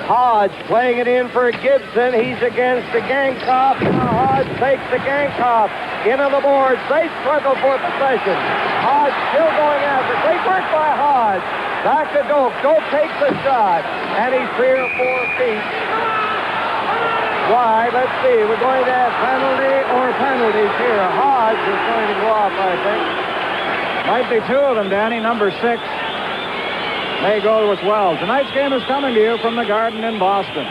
Hodge playing it in for Gibson. He's against the Gankov. Now Hodge takes the Gankov in on the boards. They struggle for possession. Hodge still going after. Great work by Hodge. Back to Doak. Doak takes the shot. And he's 3 or 4 feet wide. Let's see. We're going to have penalty or penalties here. Hodge is going to go off, I think. Might be 2 of them, Danny. Number 6 may go as well. Tonight's game is coming to you from the Garden in Boston.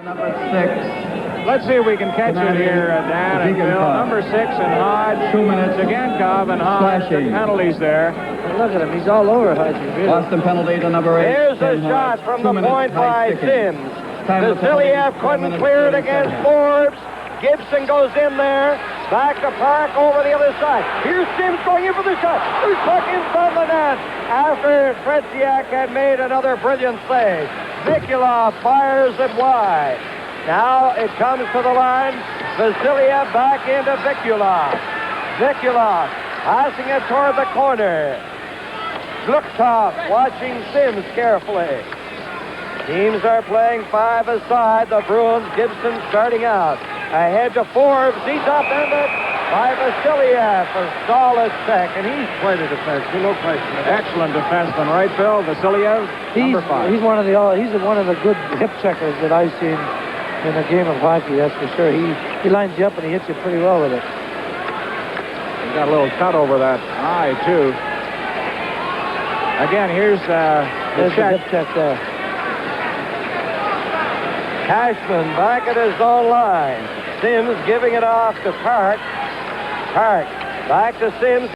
Number 6. Let's see if we can catch it here, Dan and Bill. Number 6 and Hodge. 2 minutes. Gankov and Hodge. The penalties there. Look at him. He's all over Hodge. Really. Boston penalty to number 8. Here's a shot from the point by Sims. Vasiliev couldn't clear it against Forbes. Gibson goes in there. Back to Park over the other side. Here's Sims going in for the shot. Who's puck in front of the net after Tretiak had made another brilliant save. Nikulov fires it wide. Now it comes to the line. Vasiliev back into Nikulov. Nikulov passing it toward the corner. Glukov watching Sims carefully. Teams are playing 5 aside. The Bruins, Gibson starting out. Ahead to Forbes. He's upended by Vasiliev. A solid check, and he's quite a defenseman, no question. Excellent defenseman, right, Phil? Vasiliev, number 5. He's one of the good hip checkers that I've seen in a game of hockey, that's for sure. He lines you up and he hits you pretty well with it. He's got a little cut over that eye, too. Again, here's the check. The hip check there. Cashman back at his own line. Sims giving it off to Park. Park back to Sims.